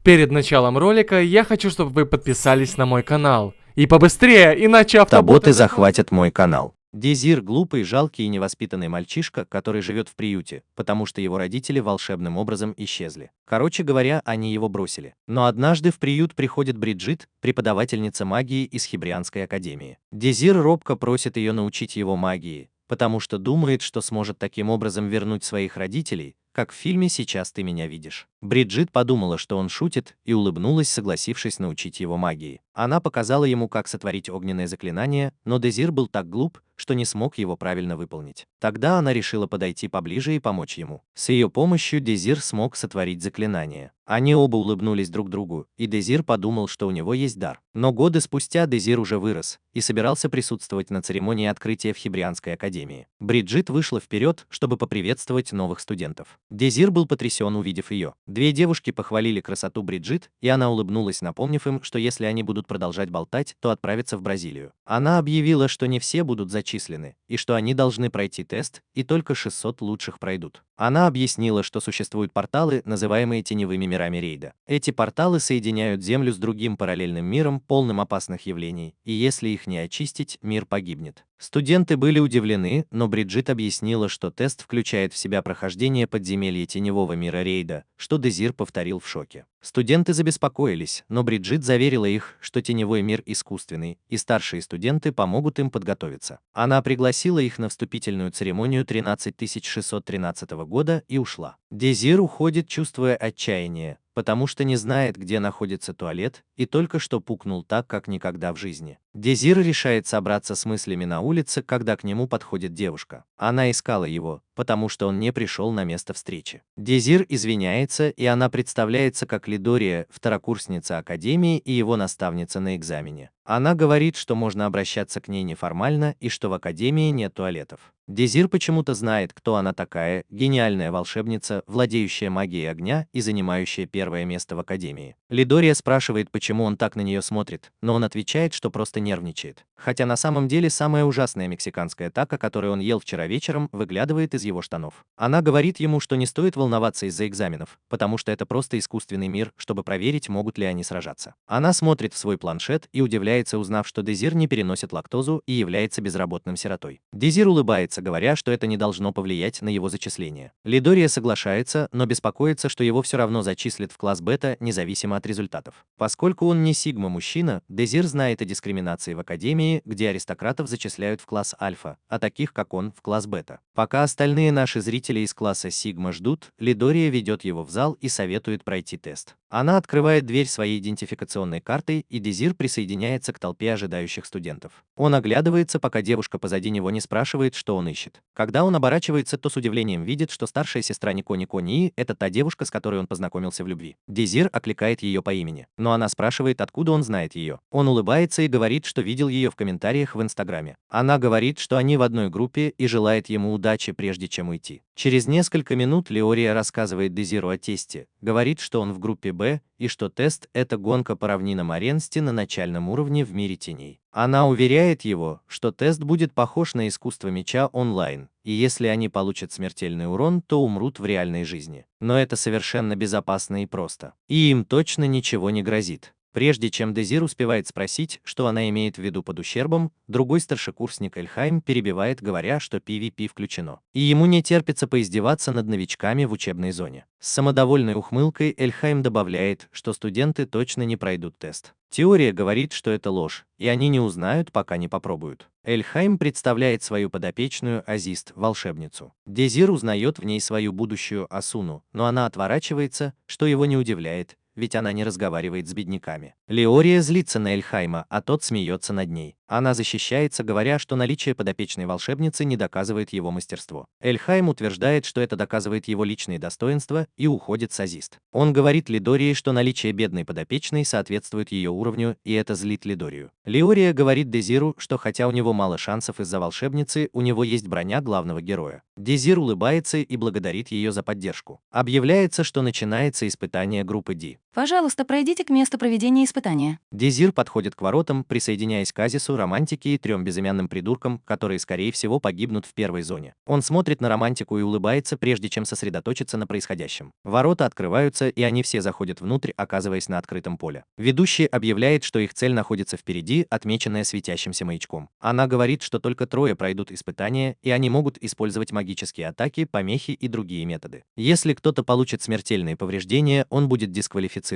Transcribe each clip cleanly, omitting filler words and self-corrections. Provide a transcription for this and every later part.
Перед началом ролика я хочу, чтобы вы подписались на мой канал. И побыстрее, иначе Автоботы захватят мой канал. Дезир – глупый, жалкий и невоспитанный мальчишка, который живет в приюте, потому что его родители волшебным образом исчезли. Короче говоря, они его бросили. Но однажды в приют приходит Бриджит, преподавательница магии из Хибрианской академии. Дезир робко просит ее научить его магии, потому что думает, что сможет таким образом вернуть своих родителей, как в фильме «Сейчас ты меня видишь». Бриджит подумала, что он шутит, и улыбнулась, согласившись научить его магии. Она показала ему, как сотворить огненное заклинание, но Дезир был так глуп, что не смог его правильно выполнить. Тогда она решила подойти поближе и помочь ему. С ее помощью Дезир смог сотворить заклинание. Они оба улыбнулись друг другу, и Дезир подумал, что у него есть дар. Но годы спустя Дезир уже вырос и собирался присутствовать на церемонии открытия в Хибрианской академии. Бриджит вышла вперед, чтобы поприветствовать новых студентов. Дезир был потрясен, увидев ее. Две девушки похвалили красоту Бриджит, и она улыбнулась, напомнив им, что если они будут продолжать болтать, то отправятся в Бразилию. Она объявила, что не все будут зачислены, и что они должны пройти тест, и только 600 лучших пройдут. Она объяснила, что существуют порталы, называемые теневыми мирами рейда. Эти порталы соединяют Землю с другим параллельным миром, полным опасных явлений, и если их не очистить, мир погибнет. Студенты были удивлены, но Бриджит объяснила, что тест включает в себя прохождение подземелья теневого мира рейда, что Дезир повторил в шоке. Студенты забеспокоились, но Бриджит заверила их, что теневой мир искусственный, и старшие студенты помогут им подготовиться. Она пригласила их на вступительную церемонию 13613 года и ушла. Дезир уходит, чувствуя отчаяние, потому что не знает, где находится туалет, и только что пукнул так, как никогда в жизни. Дезир решает собраться с мыслями на улице, когда к нему подходит девушка. Она искала его, потому что он не пришел на место встречи. Дезир извиняется, и она представляется как Лидория, второкурсница академии и его наставница на экзамене. Она говорит, что можно обращаться к ней неформально и что в академии нет туалетов. Дезир почему-то знает, кто она такая, гениальная волшебница, владеющая магией огня и занимающая первое место в академии. Лидория спрашивает, почему он так на нее смотрит, но он отвечает, что просто нервничает. Хотя на самом деле самая ужасная мексиканская тако, которую он ел вчера вечером, выглядывает из его штанов. Она говорит ему, что не стоит волноваться из-за экзаменов, потому что это просто искусственный мир, чтобы проверить, могут ли они сражаться. Она смотрит в свой планшет и удивляется, узнав, что Дезир не переносит лактозу и является безработным сиротой. Дезир улыбается, говоря, что это не должно повлиять на его зачисление. Лидория соглашается, но беспокоится, что его все равно зачислят в класс бета, независимо от результатов. Поскольку он не сигма-мужчина, Дезир знает о дискриминации в академии, где аристократов зачисляют в класс альфа, а таких, как он, в класс бета. Пока остальные наши зрители из класса сигма ждут, Лидория ведет его в зал и советует пройти тест. Она открывает дверь своей идентификационной картой, и Дезир присоединяется к толпе ожидающих студентов. Он оглядывается, пока девушка позади него не спрашивает, что он ищет. Когда он оборачивается, то с удивлением видит, что старшая сестра Нико Нии – это та девушка, с которой он познакомился в любви. Дезир окликает ее по имени, но она спрашивает, откуда он знает ее. Он улыбается и говорит, что видел ее в комментариях в Инстаграме. Она говорит, что они в одной группе и желает ему удачи, прежде чем уйти. Через несколько минут Леория рассказывает Дезиру о тесте, говорит, что он в группе Б и что тест – это гонка по равнинам Оренсти на начальном уровне в мире теней. Она уверяет его, что тест будет похож на искусство меча онлайн, и если они получат смертельный урон, то умрут в реальной жизни. Но это совершенно безопасно и просто. И им точно ничего не грозит. Прежде чем Дезир успевает спросить, что она имеет в виду под ущербом, другой старшекурсник Эльхайм перебивает, говоря, что PvP включено. И ему не терпится поиздеваться над новичками в учебной зоне. С самодовольной ухмылкой Эльхайм добавляет, что студенты точно не пройдут тест. Теория говорит, что это ложь, и они не узнают, пока не попробуют. Эльхайм представляет свою подопечную Азист, волшебницу. Дезир узнает в ней свою будущую Асуну, но она отворачивается, что его не удивляет, ведь она не разговаривает с бедняками. Леория злится на Эльхайма, а тот смеется над ней. Она защищается, говоря, что наличие подопечной волшебницы не доказывает его мастерство. Эльхайм утверждает, что это доказывает его личные достоинства, и уходит с Азист. Он говорит Лидории, что наличие бедной подопечной соответствует ее уровню, и это злит Лидорию. Леория говорит Дезиру, что хотя у него мало шансов из-за волшебницы, у него есть броня главного героя. Дезир улыбается и благодарит ее за поддержку. Объявляется, что начинается испытание группы D. Пожалуйста, пройдите к месту проведения испытания. Дезир подходит к воротам, присоединяясь к Азису, Романтике и 3 безымянным придуркам, которые, скорее всего, погибнут в первой зоне. Он смотрит на Романтику и улыбается, прежде чем сосредоточиться на происходящем. Ворота открываются, и они все заходят внутрь, оказываясь на открытом поле. Ведущий объявляет, что их цель находится впереди, отмеченная светящимся маячком. Она говорит, что только 3 пройдут испытания, и они могут использовать магические атаки, помехи и другие методы. Если кто-то получит смертельные повреждения, он будет дисквалифицирован.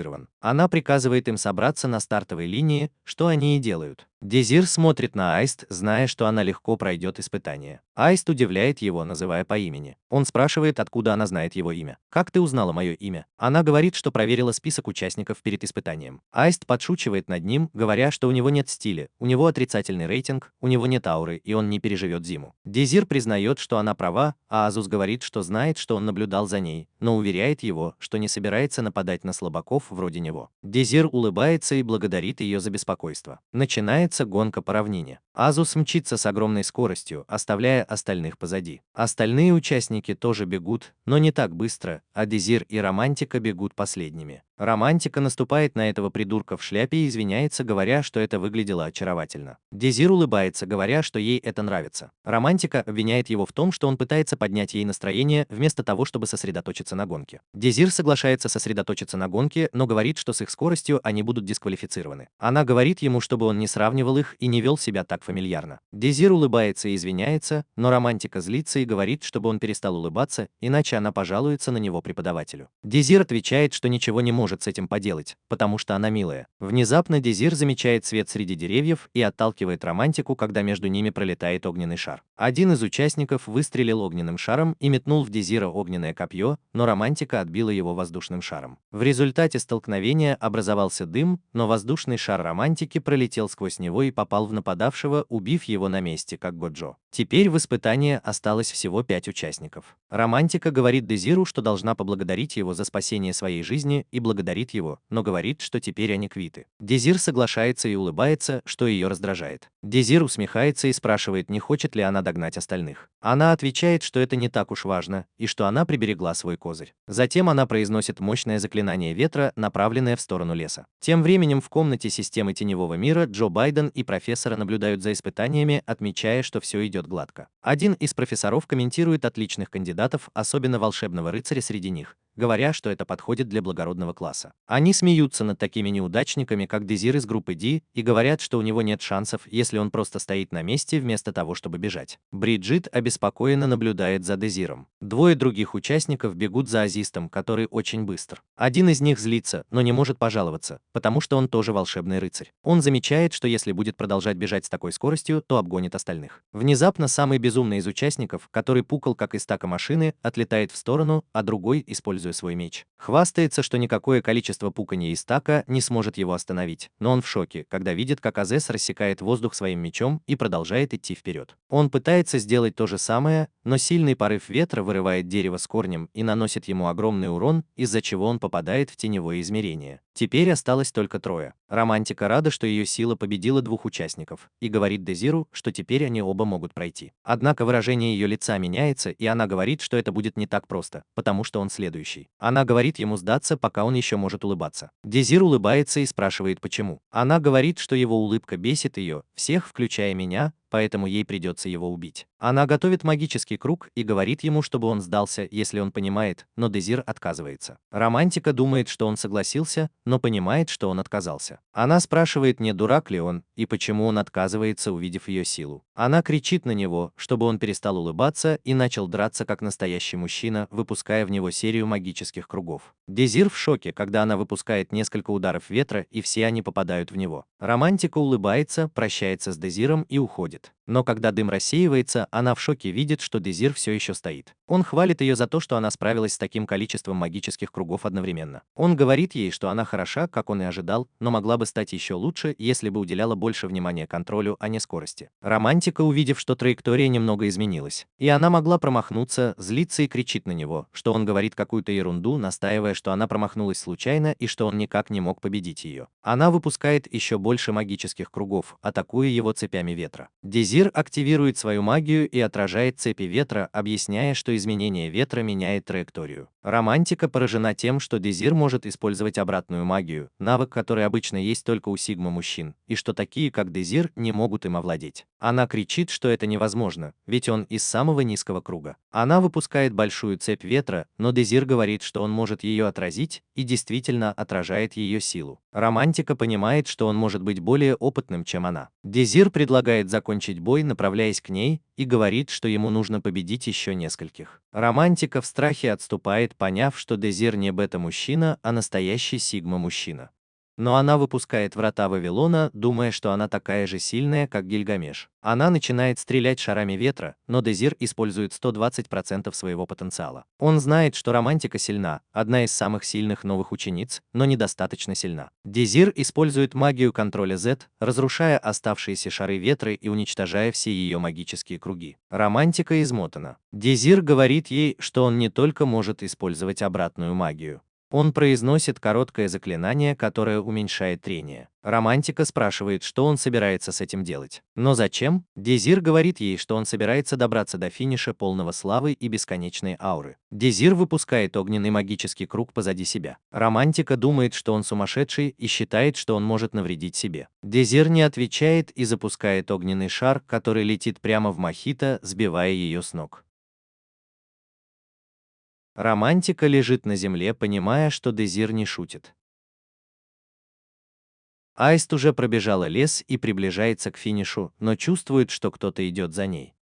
Она приказывает им собраться на стартовой линии, что они и делают. Дезир смотрит на Аист, зная, что она легко пройдет испытание. Аист удивляет его, называя по имени. Он спрашивает, откуда она знает его имя. «Как ты узнала мое имя?» Она говорит, что проверила список участников перед испытанием. Аист подшучивает над ним, говоря, что у него нет стиля, у него отрицательный рейтинг, у него нет ауры, и он не переживет зиму. Дезир признает, что она права, а Азус говорит, что знает, что он наблюдал за ней, но уверяет его, что не собирается нападать на слабаков вроде него. Дезир улыбается и благодарит ее за беспокойство. Начинается гонка по равнине. Азус мчится с огромной скоростью, оставляя остальных позади. Остальные участники тоже бегут, но не так быстро, а Дезир и Романтика бегут последними. Романтика наступает на этого придурка в шляпе и извиняется, говоря, что это выглядело очаровательно. Дезир улыбается, говоря, что ей это нравится. Романтика обвиняет его в том, что он пытается поднять ей настроение, вместо того, чтобы сосредоточиться на гонке. Дезир соглашается сосредоточиться на гонке, но говорит, что с их скоростью они будут дисквалифицированы. Она говорит ему, чтобы он не сравнивал их и не вел себя так фамильярно. Дезир улыбается и извиняется, но Романтика злится и говорит, чтобы он перестал улыбаться, иначе она пожалуется на него преподавателю. Дезир отвечает, что ничего не может с этим поделать, потому что она милая. Внезапно Дезир замечает свет среди деревьев и отталкивает Романтику, когда между ними пролетает огненный шар. Один из участников выстрелил огненным шаром и метнул в Дезира огненное копье, но Романтика отбила его воздушным шаром. В результате столкновения образовался дым, но воздушный шар Романтики пролетел сквозь него и попал в нападавшего, убив его на месте, как Годжо. Теперь в испытании осталось всего 5 участников. Романтика говорит Дезиру, что должна поблагодарить его за спасение своей жизни, и благодарит его, но говорит, что теперь они квиты. Дезир соглашается и улыбается, что ее раздражает. Дезир усмехается и спрашивает, не хочет ли она догнать остальных. Она отвечает, что это не так уж важно, и что она приберегла свой козырь. Затем она произносит мощное заклинание ветра, направленное в сторону леса. Тем временем в комнате системы теневого мира Джо Байден и профессора наблюдают за испытаниями, отмечая, что все идет гладко. Один из профессоров комментирует отличных кандидатов, особенно волшебного рыцаря среди них, говоря, что это подходит для благородного класса. Они смеются над такими неудачниками, как Дезир из группы D, и говорят, что у него нет шансов, если он просто стоит на месте вместо того, чтобы бежать. Бриджит обеспокоенно наблюдает за Дезиром. 2 других участников бегут за Азистом, который очень быстр. Один из них злится, но не может пожаловаться, потому что он тоже волшебный рыцарь. Он замечает, что если будет продолжать бежать с такой скоростью, то обгонит остальных. Внезапно самый безумный из участников, который пукал как из стака машины, отлетает в сторону, а другой, используя свой меч, хвастается, что никакое количество пуканья из стака не сможет его остановить, но он в шоке, когда видит, как Азес рассекает воздух своим мечом и продолжает идти вперед. Он пытается сделать то же самое, но сильный порыв ветра вырывает дерево с корнем и наносит ему огромный урон, из-за чего он попадает в теневое измерение. Теперь осталось только 3. Романтика рада, что ее сила победила 2 участников, и говорит Дезиру, что теперь они оба могут пройти. Однако выражение ее лица меняется, и она говорит, что это будет не так просто, потому что он следующий. Она говорит ему сдаться, пока он еще может улыбаться. Дезир улыбается и спрашивает, почему. Она говорит, что его улыбка бесит ее, всех, включая меня, поэтому ей придется его убить. Она готовит магический круг и говорит ему, чтобы он сдался, если он понимает, но Дезир отказывается. Романтика думает, что он согласился, но понимает, что он отказался. Она спрашивает, не дурак ли он, и почему он отказывается, увидев ее силу. Она кричит на него, чтобы он перестал улыбаться и начал драться как настоящий мужчина, выпуская в него серию магических кругов. Дезир в шоке, когда она выпускает несколько ударов ветра, и все они попадают в него. Романтика улыбается, прощается с Дезиром и уходит. Но когда дым рассеивается, она в шоке видит, что Дезир все еще стоит. Он хвалит ее за то, что она справилась с таким количеством магических кругов одновременно. Он говорит ей, что она хороша, как он и ожидал, но могла бы стать еще лучше, если бы уделяла больше внимания контролю, а не скорости. Романтика, увидев, что траектория немного изменилась, и она могла промахнуться, злится и кричит на него, что он говорит какую-то ерунду, настаивая, что она промахнулась случайно и что он никак не мог победить ее. Она выпускает еще больше магических кругов, атакуя его цепями ветра. Дезир Дезир активирует свою магию и отражает цепи ветра, объясняя, что изменение ветра меняет траекторию. Романтика поражена тем, что Дезир может использовать обратную магию, навык, который обычно есть только у сигма-мужчин, и что такие, как Дезир, не могут им овладеть. Она кричит, что это невозможно, ведь он из самого низкого круга. Она выпускает большую цепь ветра, но Дезир говорит, что он может ее отразить, и действительно отражает ее силу. Романтика понимает, что он может быть более опытным, чем она. Дезир предлагает закончить бой, направляясь к ней, и говорит, что ему нужно победить еще нескольких. Романтика в страхе отступает, поняв, что Дезир не бета-мужчина, а настоящий сигма-мужчина. Но она выпускает врата Вавилона, думая, что она такая же сильная, как Гильгамеш. Она начинает стрелять шарами ветра, но Дезир использует 120% своего потенциала. Он знает, что Романтика сильна, одна из самых сильных новых учениц, но недостаточно сильна. Дезир использует магию контроля Z, разрушая оставшиеся шары ветра и уничтожая все ее магические круги. Романтика измотана. Дезир говорит ей, что он не только может использовать обратную магию. Он произносит короткое заклинание, которое уменьшает трение. Романтика спрашивает, что он собирается с этим делать. Но зачем? Дезир говорит ей, что он собирается добраться до финиша полного славы и бесконечной ауры. Дезир выпускает огненный магический круг позади себя. Романтика думает, что он сумасшедший и считает, что он может навредить себе. Дезир не отвечает и запускает огненный шар, который летит прямо в Мохито, сбивая ее с ног. Романтика лежит на земле, понимая, что Дезир не шутит. Аист уже пробежала лес и приближается к финишу, но чувствует, что кто-то идет за ней.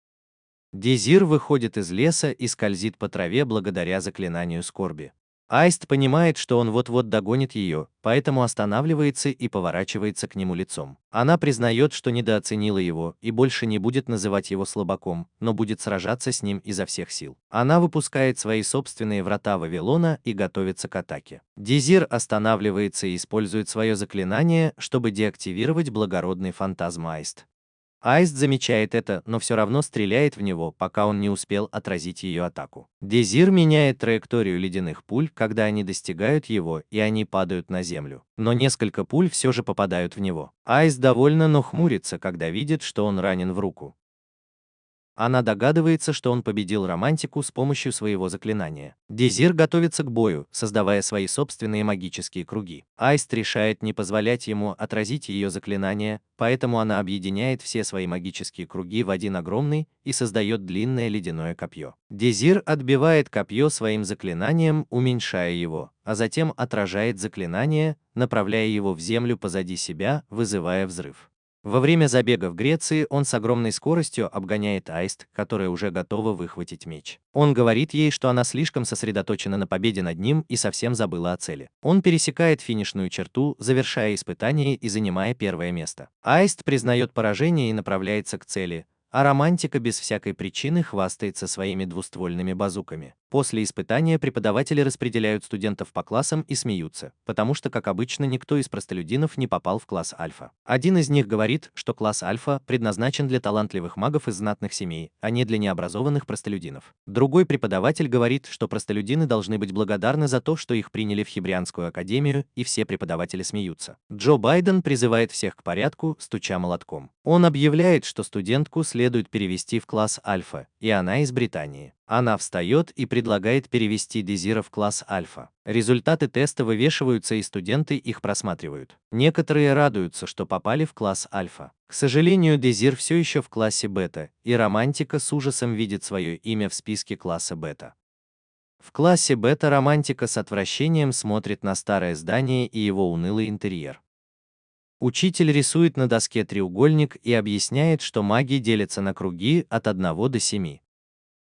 Дезир выходит из леса и скользит по траве благодаря заклинанию скорби. Аист понимает, что он вот-вот догонит ее, поэтому останавливается и поворачивается к нему лицом. Она признает, что недооценила его и больше не будет называть его слабаком, но будет сражаться с ним изо всех сил. Она выпускает свои собственные врата Вавилона и готовится к атаке. Дезир останавливается и использует свое заклинание, чтобы деактивировать благородный фантазм Аист. Аист замечает это, но все равно стреляет в него, пока он не успел отразить ее атаку. Дезир меняет траекторию ледяных пуль, когда они достигают его, и они падают на землю. Но несколько пуль все же попадают в него. Аист довольна, но хмурится, когда видит, что он ранен в руку. Она догадывается, что он победил Романтику с помощью своего заклинания. Дезир готовится к бою, создавая свои собственные магические круги. Аист решает не позволять ему отразить ее заклинание, поэтому она объединяет все свои магические круги в один огромный и создает длинное ледяное копье. Дезир отбивает копье своим заклинанием, уменьшая его, а затем отражает заклинание, направляя его в землю позади себя, вызывая взрыв. Во время забега в Греции он с огромной скоростью обгоняет Аист, которая уже готова выхватить меч. Он говорит ей, что она слишком сосредоточена на победе над ним и совсем забыла о цели. Он пересекает финишную черту, завершая испытание и занимая первое место. Аист признает поражение и направляется к цели, а Романтика без всякой причины хвастается своими двуствольными базуками. После испытания преподаватели распределяют студентов по классам и смеются, потому что, как обычно, никто из простолюдинов не попал в класс Альфа. Один из них говорит, что класс Альфа предназначен для талантливых магов из знатных семей, а не для необразованных простолюдинов. Другой преподаватель говорит, что простолюдины должны быть благодарны за то, что их приняли в Хибрианскую академию, и все преподаватели смеются. Джо Байден призывает всех к порядку, стуча молотком. Он объявляет, что студентку следует перевести в класс Альфа, и она из Британии. Она встает и предлагает перевести Дезира в класс Альфа. Результаты теста вывешиваются, и студенты их просматривают. Некоторые радуются, что попали в класс Альфа. К сожалению, Дезир все еще в классе Бета, и Романтика с ужасом видит свое имя в списке класса Бета. В классе Бета Романтика с отвращением смотрит на старое здание и его унылый интерьер. Учитель рисует на доске треугольник и объясняет, что маги делятся на круги от 1 до 7.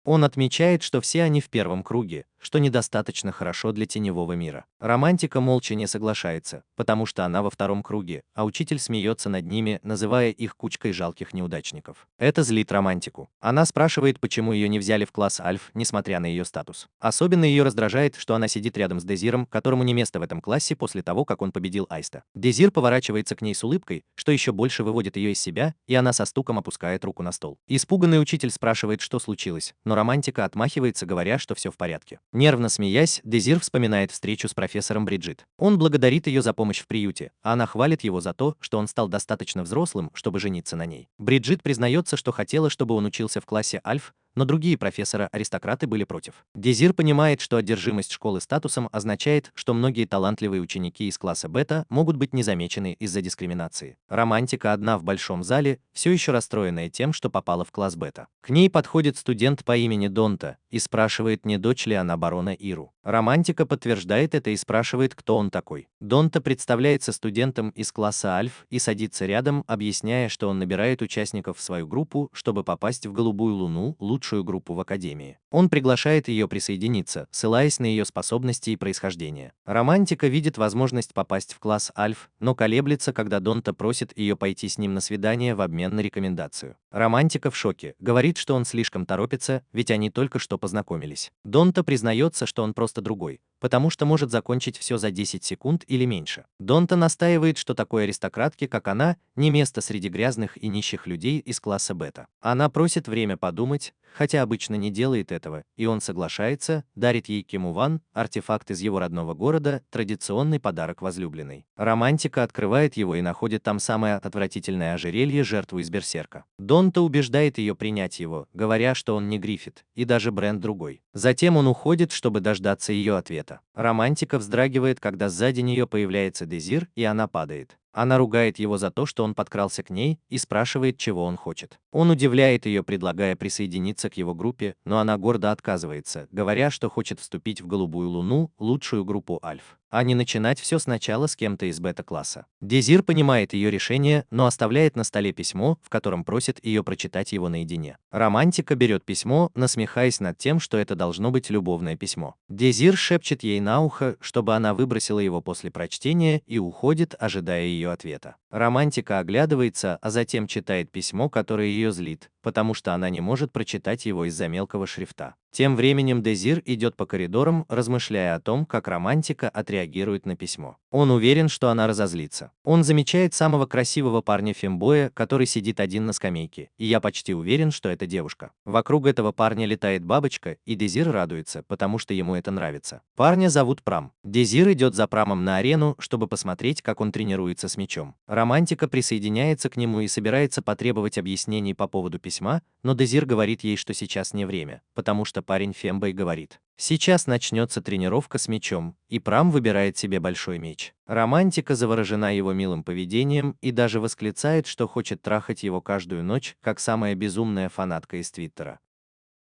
Он отмечает, что все они в первом круге, что недостаточно хорошо для теневого мира. Романтика молча не соглашается, потому что она во втором круге, а учитель смеется над ними, называя их кучкой жалких неудачников. Это злит Романтику. Она спрашивает, почему ее не взяли в класс Альф, несмотря на ее статус. Особенно ее раздражает, что она сидит рядом с Дезиром, которому не место в этом классе после того, как он победил Аиста. Дезир поворачивается к ней с улыбкой, что еще больше выводит ее из себя, и она со стуком опускает руку на стол. Испуганный учитель спрашивает, что случилось, но Романтика отмахивается, говоря, что все в порядке. Нервно смеясь, Дезир вспоминает встречу с профессором Бриджит. Он благодарит ее за помощь в приюте, а она хвалит его за то, что он стал достаточно взрослым, чтобы жениться на ней. Бриджит признается, что хотела, чтобы он учился в классе Альф, но другие профессора-аристократы были против. Дезир понимает, что одержимость школы статусом означает, что многие талантливые ученики из класса бета могут быть незамечены из-за дискриминации. Романтика одна в большом зале, все еще расстроенная тем, что попала в класс бета. К ней подходит студент по имени Донта и спрашивает, не дочь ли она барона Иру. Романтика подтверждает это и спрашивает, кто он такой. Донта представляется студентом из класса Альф и садится рядом, объясняя, что он набирает участников в свою группу, чтобы попасть в Голубую Луну, лучшую группу в Академии. Он приглашает ее присоединиться, ссылаясь на ее способности и происхождение. Романтика видит возможность попасть в класс Альф, но колеблется, когда Донта просит ее пойти с ним на свидание в обмен на рекомендацию. Романтика в шоке, говорит, что он слишком торопится, ведь они только что познакомились. Донта признается, что он просто другой, потому что может закончить все за 10 секунд или меньше. Донта настаивает, что такой аристократке, как она, не место среди грязных и нищих людей из класса бета. Она просит время подумать, хотя обычно не делает этого, и он соглашается, дарит ей кимуван, артефакт из его родного города, традиционный подарок возлюбленной. Романтика открывает его и находит там самое отвратительное ожерелье, жертву из берсерка. Донта убеждает ее принять его, говоря, что он не Гриффит, и даже бренд другой. Затем он уходит, чтобы дождаться ее ответа. Романтика вздрагивает, когда сзади нее появляется Дезир, и она падает. Она ругает его за то, что он подкрался к ней, и спрашивает, чего он хочет. Он удивляет ее, предлагая присоединиться к его группе, но она гордо отказывается, говоря, что хочет вступить в Голубую Луну, лучшую группу Альф, а не начинать все сначала с кем-то из бета-класса. Дезир понимает ее решение, но оставляет на столе письмо, в котором просит ее прочитать его наедине. Романтика берет письмо, насмехаясь над тем, что это должно быть любовное письмо. Дезир шепчет ей на ухо, чтобы она выбросила его после прочтения, и уходит, ожидая ее ответа. Романтика оглядывается, а затем читает письмо, которое ее злит, потому что она не может прочитать его из-за мелкого шрифта. Тем временем Дезир идет по коридорам, размышляя о том, как Романтика отреагирует на письмо. Он уверен, что она разозлится. Он замечает самого красивого парня фембоя, который сидит один на скамейке, и я почти уверен, что это девушка. Вокруг этого парня летает бабочка, и Дезир радуется, потому что ему это нравится. Парня зовут Прам. Дезир идет за Прамом на арену, чтобы посмотреть, как он тренируется с мечом. Романтика присоединяется к нему и собирается потребовать объяснений по поводу письма, но Дезир говорит ей, что сейчас не время, потому что парень фембой говорит: сейчас начнется тренировка с мечом, и Прам выбирает себе большой меч. Романтика заворожена его милым поведением и даже восклицает, что хочет трахать его каждую ночь, как самая безумная фанатка из Твиттера.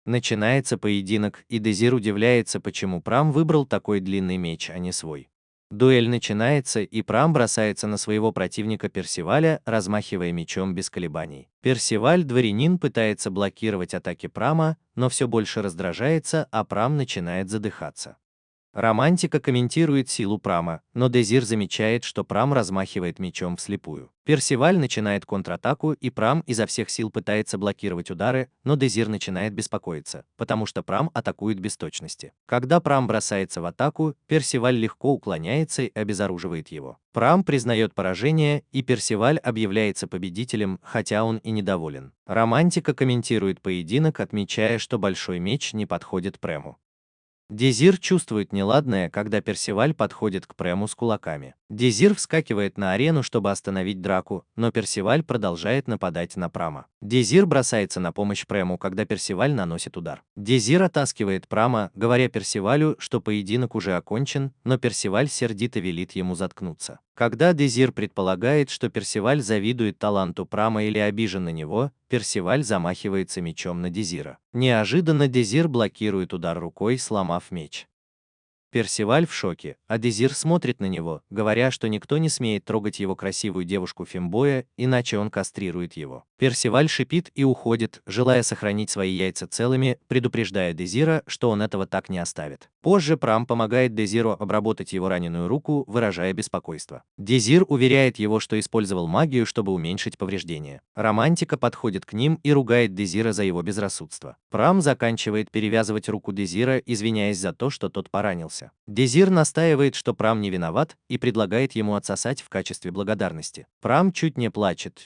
Начинается поединок, и Дезир удивляется, почему Прам выбрал такой длинный меч, а не свой. Дуэль начинается, и Прам бросается на своего противника Персиваля, размахивая мечом без колебаний. Персиваль, дворянин, пытается блокировать атаки Прама, но все больше раздражается, а Прам начинает задыхаться. Романтика комментирует силу Прама, но Дезир замечает, что Прам размахивает мечом вслепую. Персиваль начинает контратаку, и Прам изо всех сил пытается блокировать удары, но Дезир начинает беспокоиться, потому что Прам атакует без точности. Когда Прам бросается в атаку, Персиваль легко уклоняется и обезоруживает его. Прам признает поражение, и Персиваль объявляется победителем, хотя он и недоволен. Романтика комментирует поединок, отмечая, что большой меч не подходит Прэму. Дезир чувствует неладное, когда Персиваль подходит к Прэму с кулаками. Дезир вскакивает на арену, чтобы остановить драку, но Персиваль продолжает нападать на Прама. Дезир бросается на помощь Прэму, когда Персиваль наносит удар. Дезир оттаскивает Прама, говоря Персивалю, что поединок уже окончен, но Персиваль сердито велит ему заткнуться. Когда Дезир предполагает, что Персиваль завидует таланту Прама или обижен на него, Персиваль замахивается мечом на Дезира. Неожиданно Дезир блокирует удар рукой, сломав меч. Персиваль в шоке, а Дезир смотрит на него, говоря, что никто не смеет трогать его красивую девушку фембоя, иначе он кастрирует его. Персиваль шипит и уходит, желая сохранить свои яйца целыми, предупреждая Дезира, что он этого так не оставит. Позже Прам помогает Дезиру обработать его раненую руку, выражая беспокойство. Дезир уверяет его, что использовал магию, чтобы уменьшить повреждения. Романтика подходит к ним и ругает Дезира за его безрассудство. Прам заканчивает перевязывать руку Дезира, извиняясь за то, что тот поранился. Дезир настаивает, что Прам не виноват, и предлагает ему отсосать в качестве благодарности. Прам чуть не плачет,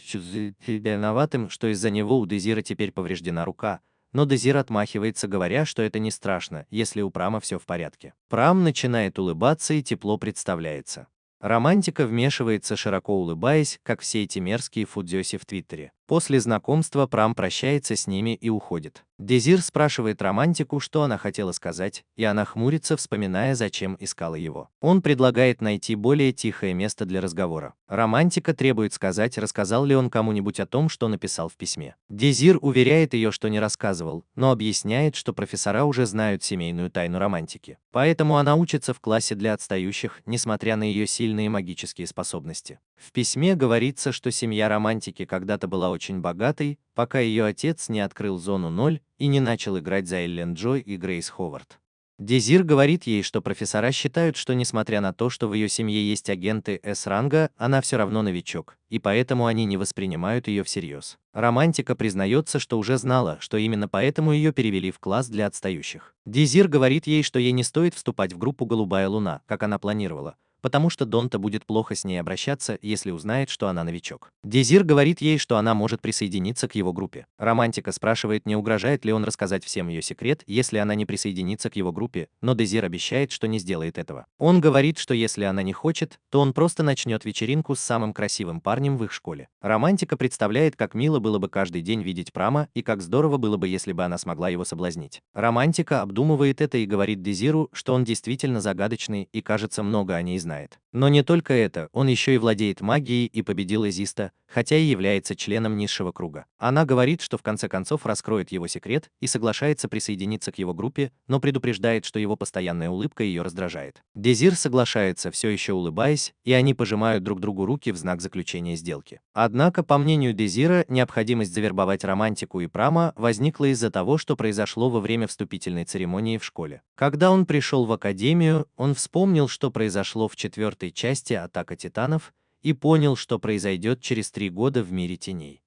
виноватым, что из-за него у Дезира теперь повреждена рука, но Дезир отмахивается, говоря, что это не страшно, если у Прама все в порядке. Прам начинает улыбаться и тепло представляется. Романтика вмешивается, широко улыбаясь, как все эти мерзкие фудзёси в Твиттере. После знакомства Прам прощается с ними и уходит. Дезир спрашивает Романтику, что она хотела сказать, и она хмурится, вспоминая, зачем искала его. Он предлагает найти более тихое место для разговора. Романтика требует сказать, рассказал ли он кому-нибудь о том, что написал в письме. Дезир уверяет ее, что не рассказывал, но объясняет, что профессора уже знают семейную тайну Романтики. Поэтому она учится в классе для отстающих, несмотря на ее сильные магические способности. В письме говорится, что семья Романтики когда-то была очень богатой, пока ее отец не открыл зону 0 и не начал играть за Эллен Джой и Грейс Ховард. Дезир говорит ей, что профессора считают, что несмотря на то, что в ее семье есть агенты С-ранга, она все равно новичок, и поэтому они не воспринимают ее всерьез. Романтика признается, что уже знала, что именно поэтому ее перевели в класс для отстающих. Дезир говорит ей, что ей не стоит вступать в группу «Голубая луна», как она планировала, потому что Донта будет плохо с ней обращаться, если узнает, что она новичок. Дезир говорит ей, что она может присоединиться к его группе. Романтика спрашивает, не угрожает ли он рассказать всем ее секрет, если она не присоединится к его группе, но Дезир обещает, что не сделает этого. Он говорит, что если она не хочет, то он просто начнет вечеринку с самым красивым парнем в их школе. Романтика представляет, как мило было бы каждый день видеть Прама, и как здорово было бы, если бы она смогла его соблазнить. Романтика обдумывает это и говорит Дезиру, что он действительно загадочный и, кажется, много о ней знает. Но не только это, он еще и владеет магией и победил Эзиста, хотя и является членом низшего круга. Она говорит, что в конце концов раскроет его секрет и соглашается присоединиться к его группе, но предупреждает, что его постоянная улыбка ее раздражает. Дезир соглашается, все еще улыбаясь, и они пожимают друг другу руки в знак заключения сделки. Однако, по мнению Дезира, необходимость завербовать Романтику и Прама возникла из-за того, что произошло во время вступительной церемонии в школе. Когда он пришел в академию, он вспомнил, что произошло в 4-й части «Атака Титанов», и понял, что произойдет через 3 года в мире теней.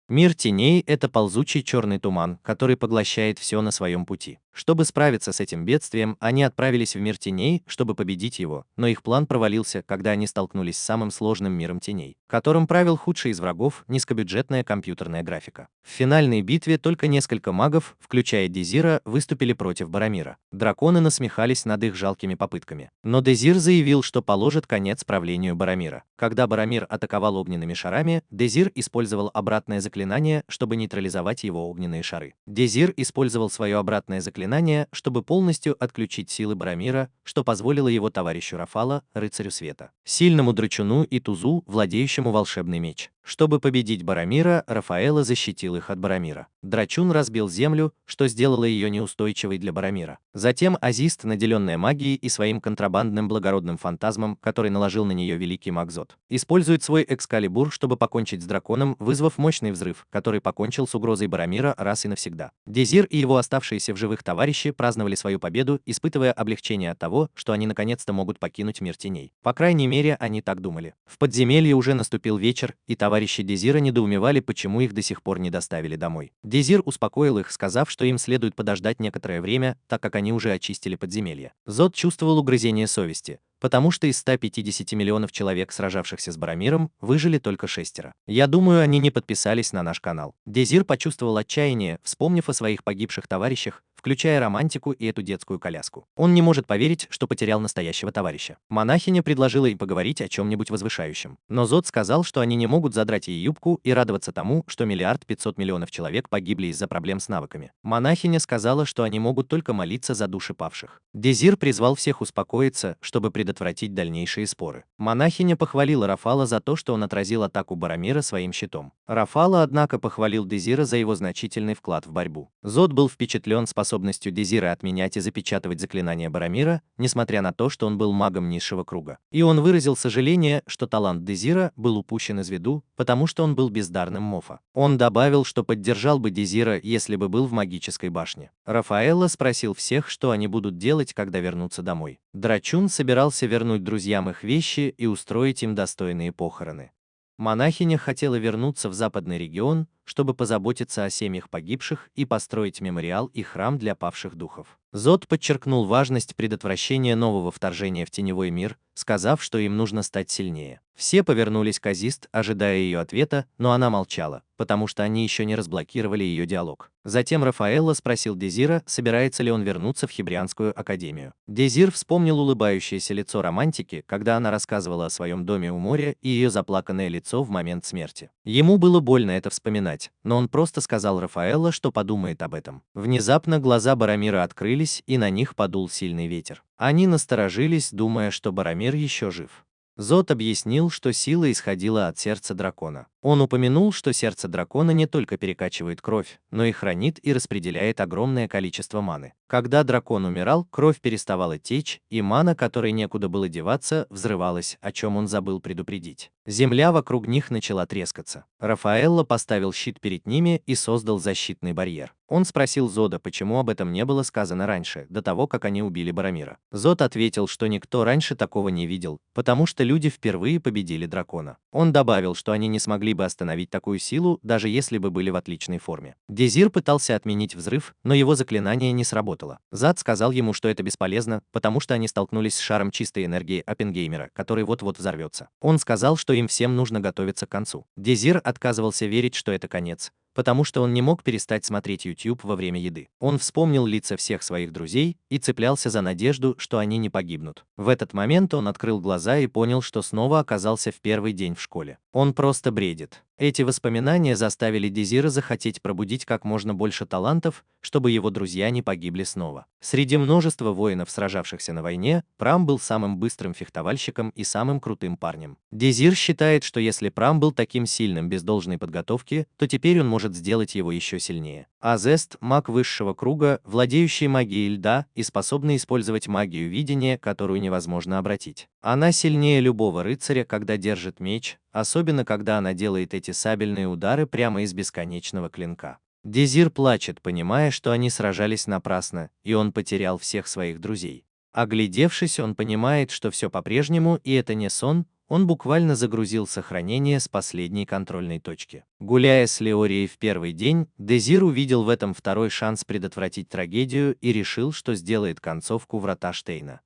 Мир теней – это ползучий черный туман, который поглощает все на своем пути. Чтобы справиться с этим бедствием, они отправились в мир теней, чтобы победить его, но их план провалился, когда они столкнулись с самым сложным миром теней, которым правил худший из врагов – низкобюджетная компьютерная графика. В финальной битве только несколько магов, включая Дезира, выступили против Барамира. Драконы насмехались над их жалкими попытками. Но Дезир заявил, что положит конец правлению Барамира. Когда Барамир атаковал огненными шарами, Дезир использовал обратное заклинание, чтобы нейтрализовать его огненные шары. Дезир использовал свое обратное заклинание, чтобы полностью отключить силы Барамира, что позволило его товарищу Рафала, рыцарю света, сильному драчуну и тузу, владеющему волшебный меч. Чтобы победить Барамира, Рафаэла защитил их от Барамира. Драчун разбил землю, что сделало ее неустойчивой для Барамира. Затем Азист, наделенная магией и своим контрабандным благородным фантазмом, который наложил на нее великий маг Зод, использует свой Экскалибур, чтобы покончить с драконом, вызвав мощный взрыв, который покончил с угрозой Барамира раз и навсегда. Дезир и его оставшиеся в живых товарищи праздновали свою победу, испытывая облегчение от того, что они наконец-то могут покинуть мир теней. По крайней мере, они так думали. В подземелье уже наступил вечер, и товарищи Дезира недоумевали, почему их до сих пор не доставили домой. Дезир успокоил их, сказав, что им следует подождать некоторое время, так как они уже очистили подземелье. Зод чувствовал угрызение совести, потому что из 150 миллионов человек, сражавшихся с Барамиром, выжили только 6. Я думаю, они не подписались на наш канал. Дезир почувствовал отчаяние, вспомнив о своих погибших товарищах, включая Романтику и эту детскую коляску. Он не может поверить, что потерял настоящего товарища. Монахиня предложила им поговорить о чем-нибудь возвышающем. Но Зод сказал, что они не могут задрать ей юбку и радоваться тому, что 1,5 миллиарда человек погибли из-за проблем с навыками. Монахиня сказала, что они могут только молиться за души павших. Дезир призвал всех успокоиться, чтобы предотвратить дальнейшие споры. Монахиня похвалила Рафала за то, что он отразил атаку Барамира своим щитом. Рафала, однако, похвалил Дезира за его значительный вклад в борьбу. Зод был впечатлен способностью Дезира отменять и запечатывать заклинания Барамира, несмотря на то, что он был магом низшего круга. И он выразил сожаление, что талант Дезира был упущен из виду, потому что он был бездарным Мофа. Он добавил, что поддержал бы Дезира, если бы был в магической башне. Рафаэлло спросил всех, что они будут делать, когда вернутся домой. Драчун собирался вернуть друзьям их вещи и устроить им достойные похороны. Монахиня хотела вернуться в западный регион, чтобы позаботиться о семьях погибших и построить мемориал и храм для павших духов. Зод подчеркнул важность предотвращения нового вторжения в теневой мир, сказав, что им нужно стать сильнее. Все повернулись к Азист, ожидая ее ответа, но она молчала, потому что они еще не разблокировали ее диалог. Затем Рафаэлло спросил Дезира, собирается ли он вернуться в Хибрианскую академию. Дезир вспомнил улыбающееся лицо романтики, когда она рассказывала о своем доме у моря, и ее заплаканное лицо в момент смерти. Ему было больно это вспоминать, но он просто сказал Рафаэлло, что подумает об этом. Внезапно глаза Барамира открылись, и на них подул сильный ветер. Они насторожились, думая, что Барамир еще жив. Зод объяснил, что сила исходила от сердца дракона. Он упомянул, что сердце дракона не только перекачивает кровь, но и хранит и распределяет огромное количество маны. Когда дракон умирал, кровь переставала течь, и мана, которой некуда было деваться, взрывалась, о чем он забыл предупредить. Земля вокруг них начала трескаться. Рафаэлло поставил щит перед ними и создал защитный барьер. Он спросил Зода, почему об этом не было сказано раньше, до того, как они убили Барамира. Зод ответил, что никто раньше такого не видел, потому что люди впервые победили дракона. Он добавил, что они не смогли бы остановить такую силу, даже если бы были в отличной форме. Дезир пытался отменить взрыв, но его заклинание не сработало. Зад сказал ему, что это бесполезно, потому что они столкнулись с шаром чистой энергии Оппенгеймера, который вот-вот взорвется. Он сказал, что им всем нужно готовиться к концу. Дезир отказывался верить, что это конец, потому что он не мог перестать смотреть YouTube во время еды. Он вспомнил лица всех своих друзей и цеплялся за надежду, что они не погибнут. В этот момент он открыл глаза и понял, что снова оказался в первый день в школе. Он просто бредит. Эти воспоминания заставили Дезира захотеть пробудить как можно больше талантов, чтобы его друзья не погибли снова. Среди множества воинов, сражавшихся на войне, Прам был самым быстрым фехтовальщиком и самым крутым парнем. Дезир считает, что если Прам был таким сильным без должной подготовки, то теперь он может сделать его еще сильнее. Азест – маг высшего круга, владеющий магией льда и способный использовать магию видения, которую невозможно обратить. Она сильнее любого рыцаря, когда держит меч, особенно когда она делает эти сабельные удары прямо из бесконечного клинка. Дезир плачет, понимая, что они сражались напрасно, и он потерял всех своих друзей. Оглядевшись, он понимает, что все по-прежнему, и это не сон. Он буквально загрузил сохранение с последней контрольной точки. Гуляя с Леорией в первый день, Дезир увидел в этом второй шанс предотвратить трагедию и решил, что сделает концовку Врата Штейна.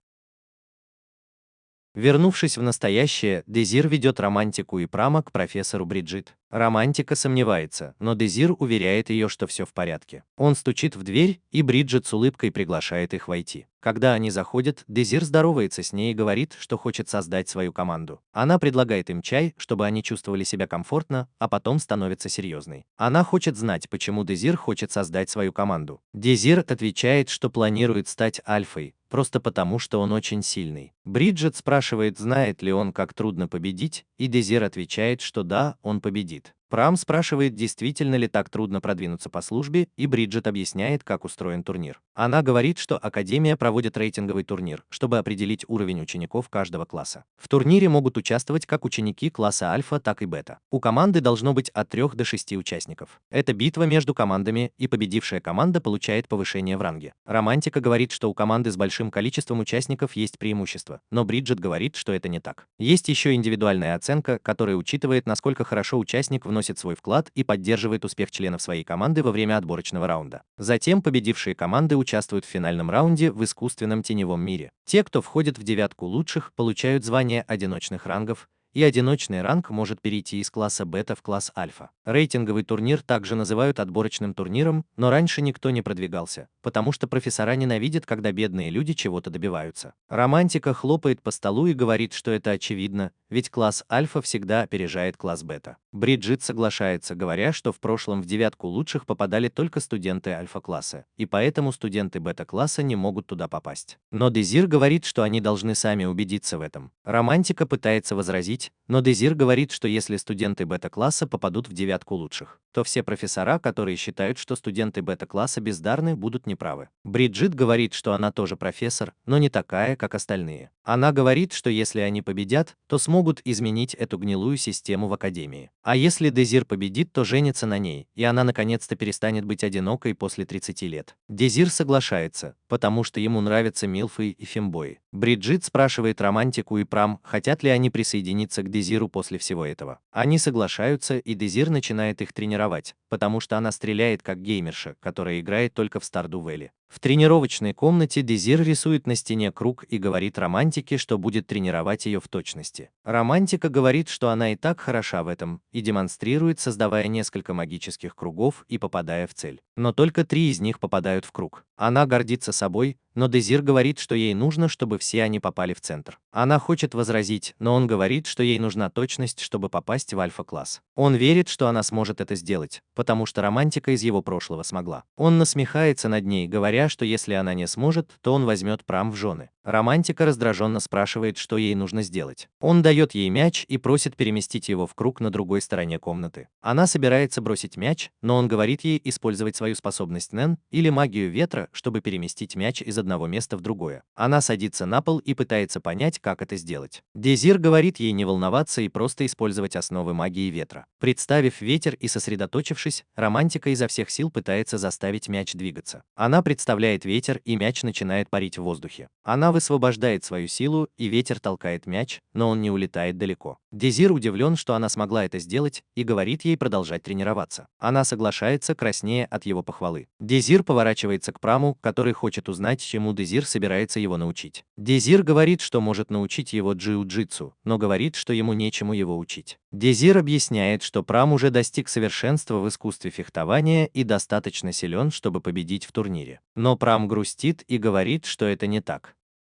Вернувшись в настоящее, Дезир ведет романтику и Прама к профессору Бриджит. Романтика сомневается, но Дезир уверяет ее, что все в порядке. Он стучит в дверь, и Бриджит с улыбкой приглашает их войти. Когда они заходят, Дезир здоровается с ней и говорит, что хочет создать свою команду. Она предлагает им чай, чтобы они чувствовали себя комфортно, а потом становится серьезной. Она хочет знать, почему Дезир хочет создать свою команду. Дезир отвечает, что планирует стать альфой, просто потому, что он очень сильный. Бриджит спрашивает, знает ли он, как трудно победить, и Дезир отвечает, что да, он победит. Прам спрашивает, действительно ли так трудно продвинуться по службе, и Бриджит объясняет, как устроен турнир. Она говорит, что Академия проводит рейтинговый турнир, чтобы определить уровень учеников каждого класса. В турнире могут участвовать как ученики класса Альфа, так и Бета. У команды должно быть от 3 до 6 участников. Это битва между командами, и победившая команда получает повышение в ранге. Романтика говорит, что у команды с большим количеством участников есть преимущество, но Бриджит говорит, что это не так. Есть еще индивидуальная оценка, которая учитывает, насколько хорошо участник вносит свой вклад и поддерживает успех членов своей команды во время отборочного раунда. Затем победившие команды участвуют в финальном раунде в искусственном теневом мире. Те, кто входит в 9 лучших, получают звание одиночных рангов, и одиночный ранг может перейти из класса бета в класс альфа. Рейтинговый турнир также называют отборочным турниром, но раньше никто не продвигался, потому что профессора ненавидят, когда бедные люди чего-то добиваются. Романтика хлопает по столу и говорит, что это очевидно, ведь класс альфа всегда опережает класс бета. Бриджит соглашается, говоря, что в прошлом в 9 лучших попадали только студенты альфа-класса, и поэтому студенты бета-класса не могут туда попасть. Но Дезир говорит, что они должны сами убедиться в этом. Романтика пытается возразить, но Дезир говорит, что если студенты бета-класса попадут в 9 лучших, то все профессора, которые считают, что студенты бета-класса бездарны, будут неправы. Бриджит говорит, что она тоже профессор, но не такая, как остальные. Она говорит, что если они победят, то смогут изменить эту гнилую систему в Академии. А если Дезир победит, то женится на ней, и она наконец-то перестанет быть одинокой после 30 лет. Дезир соглашается, потому что ему нравятся милфы и фембои. Бриджит спрашивает Романтику и Прам, хотят ли они присоединиться к Дезиру после всего этого. Они соглашаются, и Дезир начинает их тренировать, потому что она стреляет как геймерша, которая играет только в Stardew Valley. В тренировочной комнате Дезир рисует на стене круг и говорит Романтике, что будет тренировать ее в точности. Романтика говорит, что она и так хороша в этом, и демонстрирует, создавая несколько магических кругов и попадая в цель. Но только 3 из них попадают в круг. Она гордится собой, но Дезир говорит, что ей нужно, чтобы все они попали в центр. Она хочет возразить, но он говорит, что ей нужна точность, чтобы попасть в альфа-класс. Он верит, что она сможет это сделать, потому что Романтика из его прошлого смогла. Он насмехается над ней, говоря, что если она не сможет, то он возьмет Прам в жены. Романтика раздраженно спрашивает, что ей нужно сделать. Он дает ей мяч и просит переместить его в круг на другой стороне комнаты. Она собирается бросить мяч, но он говорит ей использовать свою способность Нэн или магию ветра, чтобы переместить мяч из одного места в другое. Она садится на пол и пытается понять, как это сделать. Дезир говорит ей не волноваться и просто использовать основы магии ветра. Представив ветер и сосредоточившись, Романтика изо всех сил пытается заставить мяч двигаться. Она представляет ветер, и мяч начинает парить в воздухе. Она высвобождает свою силу, и ветер толкает мяч, но он не улетает далеко. Дезир удивлен, что она смогла это сделать, и говорит ей продолжать тренироваться. Она соглашается, краснея от его похвалы. Дезир поворачивается к Праму, который хочет узнать, чему Дезир собирается его научить. Дезир говорит, что может научить его джиу-джитсу, но говорит, что ему нечему его учить. Дезир объясняет, что Прам уже достиг совершенства в искусстве фехтования и достаточно силен, чтобы победить в турнире. Но Прам грустит и говорит, что это не так.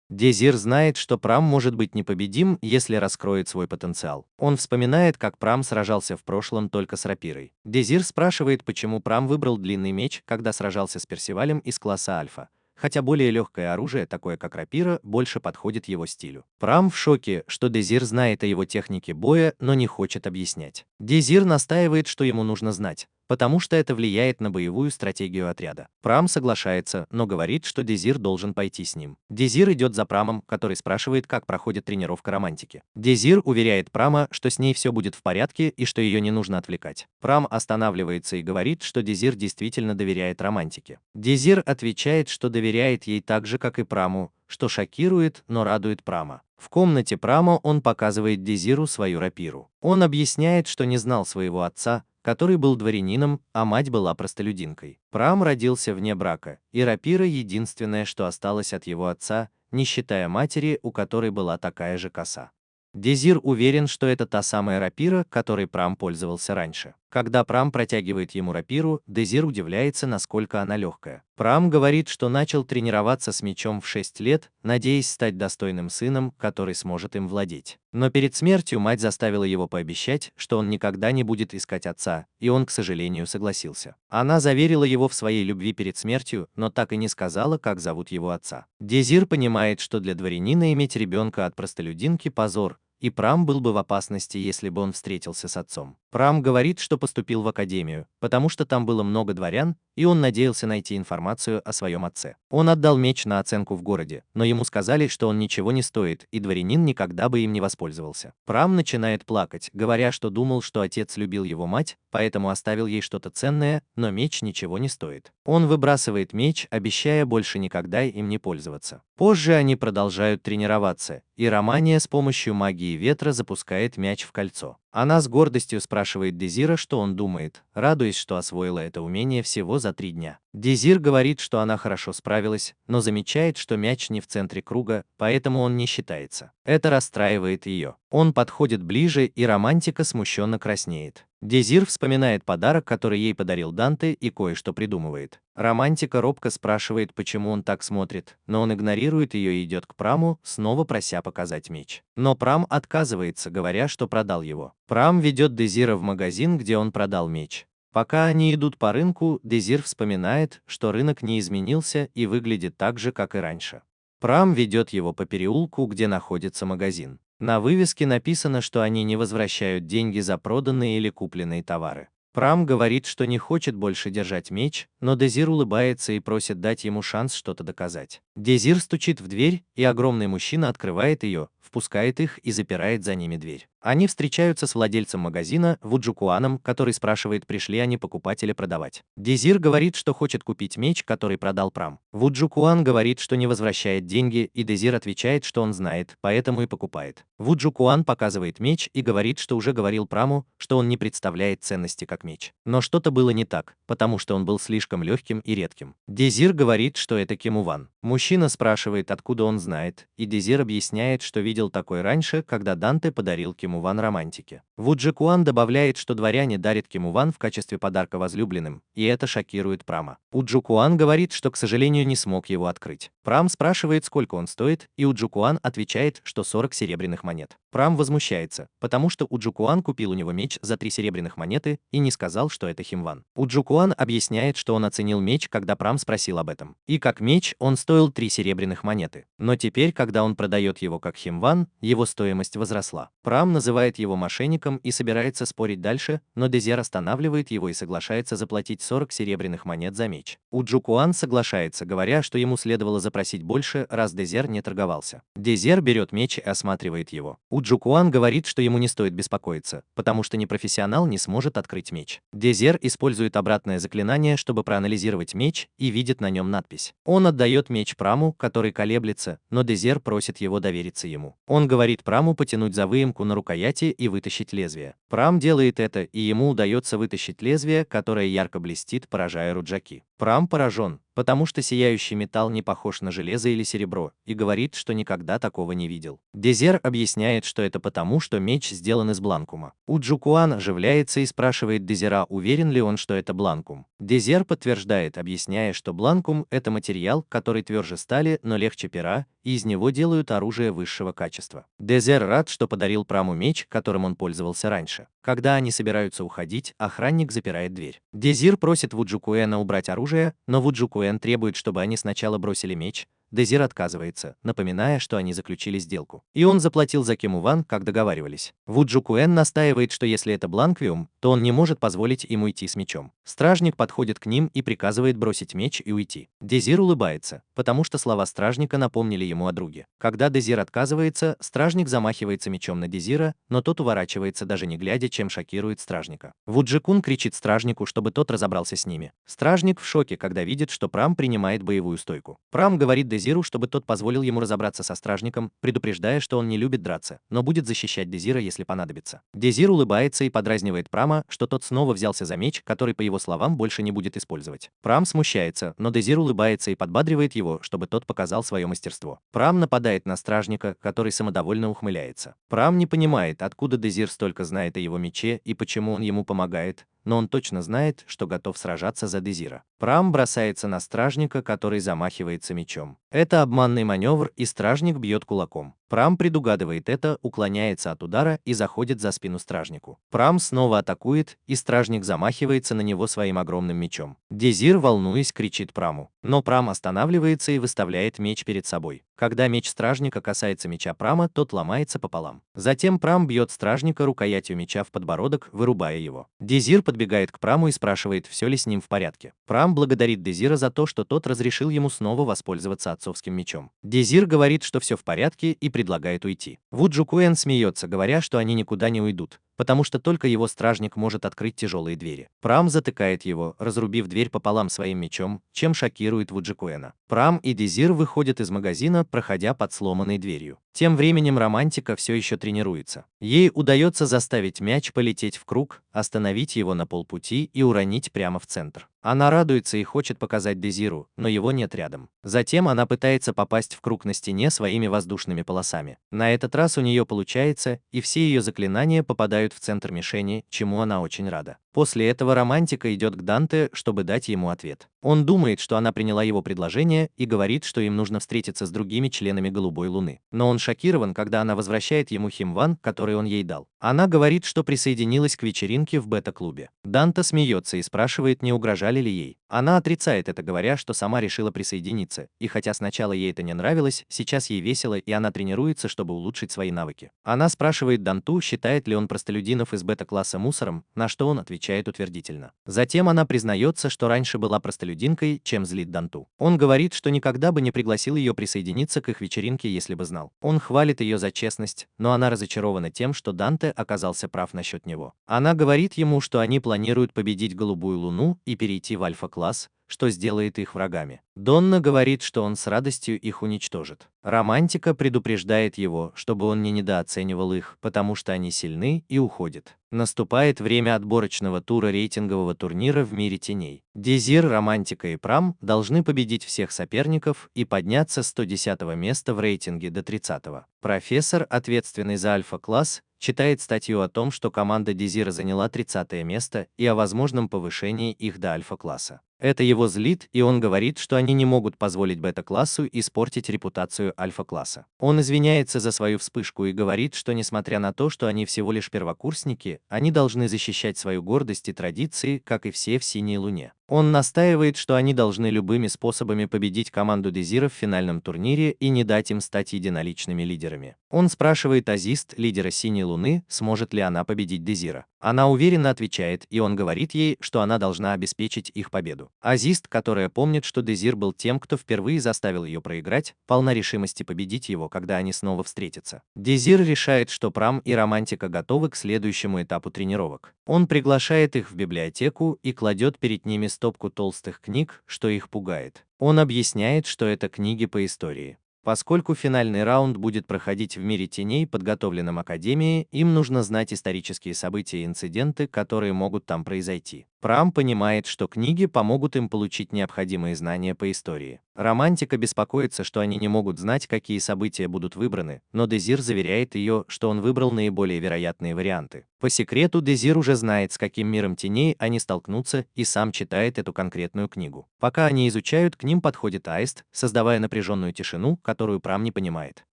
Дезир знает, что Прам может быть непобедим, если раскроет свой потенциал. Он вспоминает, как Прам сражался в прошлом только с рапирой. Дезир спрашивает, почему Прам выбрал длинный меч, когда сражался с Персивалем из класса Альфа. Хотя более легкое оружие, такое как рапира, больше подходит его стилю. Прам в шоке, что Дезир знает о его технике боя, но не хочет объяснять. Дезир настаивает, что ему нужно знать, потому что это влияет на боевую стратегию отряда. Прам соглашается, но говорит, что Дезир должен пойти с ним. Дезир идет за Прамом, который спрашивает, как проходит тренировка Романтики. Дезир уверяет Прама, что с ней все будет в порядке и что ее не нужно отвлекать. Прам останавливается и говорит, что Дезир действительно доверяет Романтике. Дезир отвечает, что доверяет ей так же, как и Праму, что шокирует, но радует Прама. В комнате Прама он показывает Дезиру свою рапиру. Он объясняет, что не знал своего отца, который был дворянином, а мать была простолюдинкой. Прам родился вне брака, и рапира единственное, что осталось от его отца, не считая матери, у которой была такая же коса. Дезир уверен, что это та самая рапира, которой Прам пользовался раньше. Когда Прам протягивает ему рапиру, Дезир удивляется, насколько она легкая. Прам говорит, что начал тренироваться с мечом в 6 лет, надеясь стать достойным сыном, который сможет им владеть. Но перед смертью мать заставила его пообещать, что он никогда не будет искать отца, и он, к сожалению, согласился. Она заверила его в своей любви перед смертью, но так и не сказала, как зовут его отца. Дезир понимает, что для дворянина иметь ребенка от простолюдинки – позор, и Прам был бы в опасности, если бы он встретился с отцом. Прам говорит, что поступил в академию, потому что там было много дворян, и он надеялся найти информацию о своем отце. Он отдал меч на оценку в городе, но ему сказали, что он ничего не стоит, и дворянин никогда бы им не воспользовался. Прам начинает плакать, говоря, что думал, что отец любил его мать, поэтому оставил ей что-то ценное, но меч ничего не стоит. Он выбрасывает меч, обещая больше никогда им не пользоваться. Позже они продолжают тренироваться, и Романия с помощью магии ветра запускает мяч в кольцо. Она с гордостью спрашивает Дезира, что он думает, радуясь, что освоила это умение всего за 3 дня. Дезир говорит, что она хорошо справилась, но замечает, что мяч не в центре круга, поэтому он не считается. Это расстраивает ее. Он подходит ближе, и Романтика смущенно краснеет. Дезир вспоминает подарок, который ей подарил Данте, и кое-что придумывает. Романтика робко спрашивает, почему он так смотрит, но он игнорирует ее и идет к Праму, снова прося показать меч. Но Прам отказывается, говоря, что продал его. Прам ведет Дезира в магазин, где он продал меч. Пока они идут по рынку, Дезир вспоминает, что рынок не изменился и выглядит так же, как и раньше. Прам ведет его по переулку, где находится магазин. На вывеске написано, что они не возвращают деньги за проданные или купленные товары. Прам говорит, что не хочет больше держать меч, но Дезир улыбается и просит дать ему шанс что-то доказать. Дезир стучит в дверь, и огромный мужчина открывает ее, впускает их и запирает за ними дверь. Они встречаются с владельцем магазина Вуджукуаном, который спрашивает, пришли они покупать или продавать. Дезир говорит, что хочет купить меч, который продал Прам. Вуджукуан говорит, что не возвращает деньги, и Дезир отвечает, что он знает, поэтому и покупает. Вуджукуан показывает меч и говорит, что уже говорил Праму, что он не представляет ценности как меч. Но что-то было не так, потому что он был слишком легким и редким. Дезир говорит, что это Кимуван. Мужчина спрашивает, откуда он знает, и Дезир объясняет, что видел такой раньше, когда Данте подарил Кимуван романтике. Вуджукуан добавляет, что дворяне дарят Кимуван в качестве подарка возлюбленным, и это шокирует Прама. Уджукуан говорит, что, к сожалению, не смог его открыть. Прам спрашивает, сколько он стоит, и Уджукуан отвечает, что 40 серебряных монет. Прам возмущается, потому что Уджукуан купил у него меч за 3 серебряных монеты и не сказал, что это Химван. Уджукуан объясняет, что он оценил меч, когда Прам спросил об этом. И как меч он стоил 3 серебряных монеты. Но теперь, когда он продает его как Химван, его стоимость возросла. Прам называет его мошенником и собирается спорить дальше, но Дезир останавливает его и соглашается заплатить 40 серебряных монет за меч. Уджукуан соглашается, говоря, что ему следовало запросить больше, раз Дезир не торговался. Дезир берет меч и осматривает его. Уджукуан говорит, что ему не стоит беспокоиться, потому что непрофессионал не сможет открыть меч. Дезир использует обратное заклинание, чтобы проанализировать меч, и видит на нем надпись. Он отдает меч Праму, который колеблется, но Дезир просит его довериться ему. Он говорит Праму потянуть за выемку на рукояти и вытащить лезвие. Прам делает это, и ему удается вытащить лезвие, которое ярко блестит, поражая Руджаки. Прам поражен, потому что сияющий металл не похож на железо или серебро, и говорит, что никогда такого не видел. Дезир объясняет, что это потому, что меч сделан из бланкума. Уджукуан оживляется и спрашивает Дезира, уверен ли он, что это бланкум. Дезир подтверждает, объясняя, что бланкум – это материал, который тверже стали, но легче пера, и из него делают оружие высшего качества. Дезир рад, что подарил Праму меч, которым он пользовался раньше. Когда они собираются уходить, охранник запирает дверь. Дезир просит Вуджукуэна убрать оружие, но Вуджукуэн требует, чтобы они сначала бросили меч. Дезир отказывается, напоминая, что они заключили сделку. И он заплатил за Кимуван, как договаривались. Вуджукуэн настаивает, что если это Бланквиум, то он не может позволить им уйти с мечом. Стражник подходит к ним и приказывает бросить меч и уйти. Дезир улыбается, потому что слова стражника напомнили ему о друге. Когда Дезир отказывается, стражник замахивается мечом на Дезира, но тот уворачивается, даже не глядя, чем шокирует стражника. Вуджикун кричит стражнику, чтобы тот разобрался с ними. Стражник в шоке, когда видит, что Прам принимает боевую стойку. Прам говорит Дезиру, чтобы тот позволил ему разобраться со стражником, предупреждая, что он не любит драться, но будет защищать Дезира, если понадобится. Дезир улыбается и подразнивает Прама, что тот снова взялся за меч, который, по его словам, больше не будет использовать. Прам смущается, но Дезир улыбается и подбадривает его, чтобы тот показал свое мастерство. Прам нападает на стражника, который самодовольно ухмыляется. Прам не понимает, откуда Дезир столько знает о его мече и почему он ему помогает, но он точно знает, что готов сражаться за Дезира. Прам бросается на стражника, который замахивается мечом. Это обманный маневр, и стражник бьет кулаком. Прам предугадывает это, уклоняется от удара и заходит за спину стражнику. Прам снова атакует, и стражник замахивается на него своим огромным мечом. Дезир, волнуясь, кричит Праму. Но Прам останавливается и выставляет меч перед собой. Когда меч стражника касается меча Прама, тот ломается пополам. Затем Прам бьет стражника рукоятью меча в подбородок, вырубая его. Дезир подбегает к Праму и спрашивает, все ли с ним в порядке. Прам благодарит Дезира за то, что тот разрешил ему снова воспользоваться отцовским мечом. Дезир говорит, что все в порядке, и предлагает уйти. Вуджукуэн смеется, говоря, что они никуда не уйдут, потому что только его стражник может открыть тяжелые двери. Прам затыкает его, разрубив дверь пополам своим мечом, чем шокирует Вуджукуэна. Прам и Дезир выходят из магазина, проходя под сломанной дверью. Тем временем романтика все еще тренируется. Ей удается заставить мяч полететь в круг, остановить его на полпути и уронить прямо в центр. Она радуется и хочет показать Дезиру, но его нет рядом. Затем она пытается попасть в круг на стене своими воздушными полосами. На этот раз у нее получается, и все ее заклинания попадают в центр мишени, чему она очень рада. После этого романтика идет к Данте, чтобы дать ему ответ. Он думает, что она приняла его предложение и говорит, что им нужно встретиться с другими членами Голубой Луны. Но он шокирован, когда она возвращает ему Химван, который он ей дал. Она говорит, что присоединилась к вечеринке в бета-клубе. Данте смеется и спрашивает, не угрожали ли ей. Она отрицает это, говоря, что сама решила присоединиться, и хотя сначала ей это не нравилось, сейчас ей весело, и она тренируется, чтобы улучшить свои навыки. Она спрашивает Данту, считает ли он простолюдинов из бета-класса мусором, на что он отвечает утвердительно. Затем она признается, что раньше была простолюдинкой, чем злит Данту. Он говорит, что никогда бы не пригласил ее присоединиться к их вечеринке, если бы знал. Он хвалит ее за честность, но она разочарована тем, что Данте оказался прав насчет него. Она говорит ему, что они планируют победить Голубую Луну и перейти в альфа-класс, что сделает их врагами. Донна говорит, что он с радостью их уничтожит. Романтика предупреждает его, чтобы он не недооценивал их, потому что они сильны, и уходит. Наступает время отборочного тура рейтингового турнира в мире теней. Дезир, Романтика и Прам должны победить всех соперников и подняться с 110-го места в рейтинге до 30-го. Профессор, ответственный за альфа-класс, читает статью о том, что команда Дезира заняла 30-е место и о возможном повышении их до альфа-класса. Это его злит, и он говорит, что они не могут позволить бета-классу испортить репутацию альфа-класса. Он извиняется за свою вспышку и говорит, что несмотря на то, что они всего лишь первокурсники, они должны защищать свою гордость и традиции, как и все в Синей Луне. Он настаивает, что они должны любыми способами победить команду Дезира в финальном турнире и не дать им стать единоличными лидерами. Он спрашивает Азист, лидера Синей Луны, сможет ли она победить Дезира. Она уверенно отвечает, и он говорит ей, что она должна обеспечить их победу. Азист, которая помнит, что Дезир был тем, кто впервые заставил ее проиграть, полна решимости победить его, когда они снова встретятся. Дезир решает, что Прам и Романтика готовы к следующему этапу тренировок. Он приглашает их в библиотеку и кладет перед ними стопку толстых книг, что их пугает. Он объясняет, что это книги по истории. Поскольку финальный раунд будет проходить в мире теней, подготовленном Академией, им нужно знать исторические события и инциденты, которые могут там произойти. Прам понимает, что книги помогут им получить необходимые знания по истории. Романтика беспокоится, что они не могут знать, какие события будут выбраны, но Дезир заверяет ее, что он выбрал наиболее вероятные варианты. По секрету, Дезир уже знает, с каким миром теней они столкнутся, и сам читает эту конкретную книгу. Пока они изучают, к ним подходит Аист, создавая напряженную тишину, которую Прам не понимает.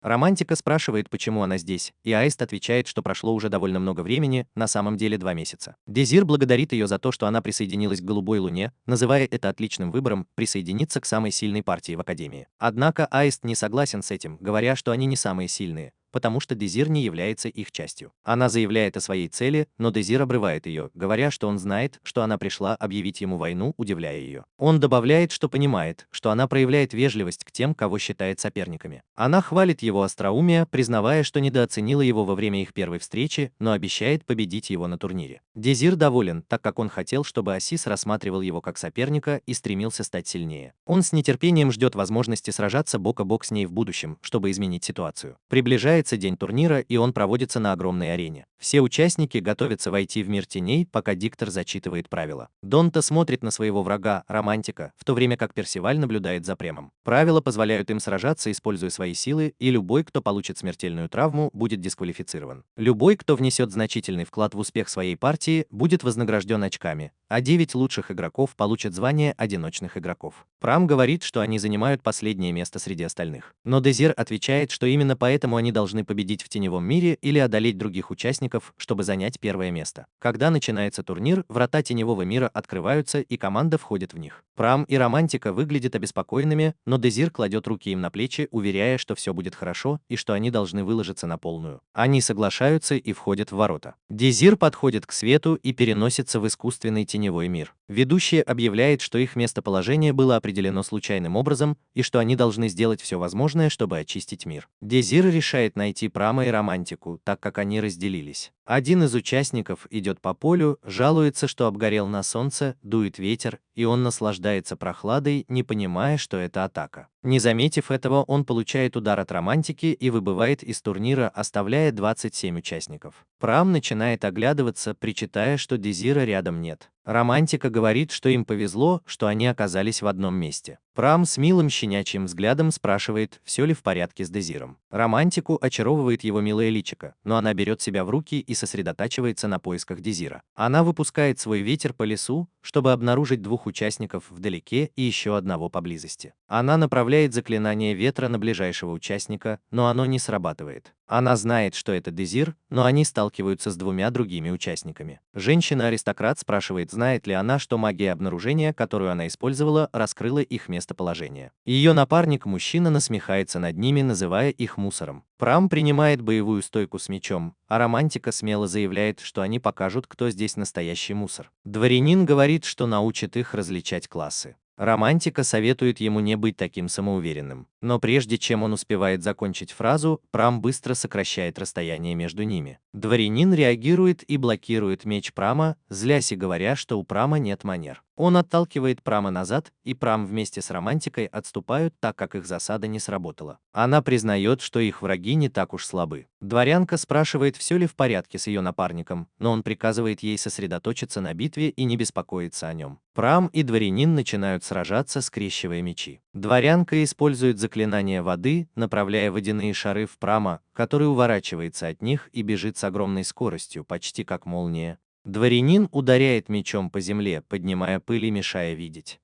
Романтика спрашивает, почему она здесь, и Аист отвечает, что прошло уже довольно много времени, на самом деле 2 месяца. Дезир благодарит ее за то, что она присоединилась к Голубой Луне, называя это отличным выбором присоединиться к самой сильной партии в Академии. Однако Аист не согласен с этим, говоря, что они не самые сильные, потому что Дезир не является их частью. Она заявляет о своей цели, но Дезир обрывает ее, говоря, что он знает, что она пришла объявить ему войну, удивляя ее. Он добавляет, что понимает, что она проявляет вежливость к тем, кого считает соперниками. Она хвалит его остроумие, признавая, что недооценила его во время их первой встречи, но обещает победить его на турнире. Дезир доволен, так как он хотел, чтобы Асис рассматривал его как соперника и стремился стать сильнее. Он с нетерпением ждет возможности сражаться бок о бок с ней в будущем, чтобы изменить ситуацию. Приближается день турнира, и он проводится на огромной арене. Все участники готовятся войти в мир теней, пока диктор зачитывает правила. Донта смотрит на своего врага, Романтика, в то время как Персиваль наблюдает за Премом. Правила позволяют им сражаться, используя свои силы, и любой, кто получит смертельную травму, будет дисквалифицирован. Любой, кто внесет значительный вклад в успех своей партии, будет вознагражден очками, а 9 лучших игроков получат звание одиночных игроков. Прам говорит, что они занимают последнее место среди остальных. Но Дезир отвечает, что именно поэтому они должны победить в теневом мире или одолеть других участников, чтобы занять первое место. Когда начинается турнир, врата теневого мира открываются, и команда входит в них. Прам и Романтика выглядят обеспокоенными, но Дезир кладет руки им на плечи, уверяя, что все будет хорошо и что они должны выложиться на полную. Они соглашаются и входят в ворота. Дезир подходит к свету и переносится в искусственный теневой мир. Ведущий объявляет, что их местоположение было определено случайным образом и что они должны сделать все возможное, чтобы очистить мир. Дезир решает найти Прама и Романтику, так как они разделились. Один из участников идет по полю, жалуется, что обгорел на солнце, дует ветер, и он наслаждается прохладой, не понимая, что это атака. Не заметив этого, он получает удар от Романтики и выбывает из турнира, оставляя 27 участников. Прам начинает оглядываться, причитая, что Дезира рядом нет. Романтика говорит, что им повезло, что они оказались в одном месте. Прам с милым щенячьим взглядом спрашивает, все ли в порядке с Дезиром. Романтику очаровывает его милое личико, но она берет себя в руки и сосредотачивается на поисках Дезира. Она выпускает свой ветер по лесу, чтобы обнаружить 2 участников вдалеке и еще одного поблизости. Она направляет заклинание ветра на ближайшего участника, но оно не срабатывает. Она знает, что это Дезир, но они сталкиваются с двумя другими участниками. Женщина-аристократ спрашивает, знает ли она, что магия обнаружения, которую она использовала, раскрыла их местоположение. Ее напарник-мужчина насмехается над ними, называя их мусором. Прам принимает боевую стойку с мечом, а романтика смело заявляет, что они покажут, кто здесь настоящий мусор. Дворянин говорит, что научит их различать классы. Романтика советует ему не быть таким самоуверенным. Но прежде чем он успевает закончить фразу, Прам быстро сокращает расстояние между ними. Дворянин реагирует и блокирует меч Прама, злясь и говоря, что у Прама нет манер. Он отталкивает Прама назад, и Прам вместе с романтикой отступают, так как их засада не сработала. Она признает, что их враги не так уж слабы. Дворянка спрашивает, все ли в порядке с ее напарником, но он приказывает ей сосредоточиться на битве и не беспокоиться о нем. Прам и дворянин начинают сражаться, скрещивая мечи. Дворянка использует заклинание воды, направляя водяные шары в Прама, который уворачивается от них и бежит с огромной скоростью, почти как молния. Дворянин ударяет мечом по земле, поднимая пыль и мешая видеть.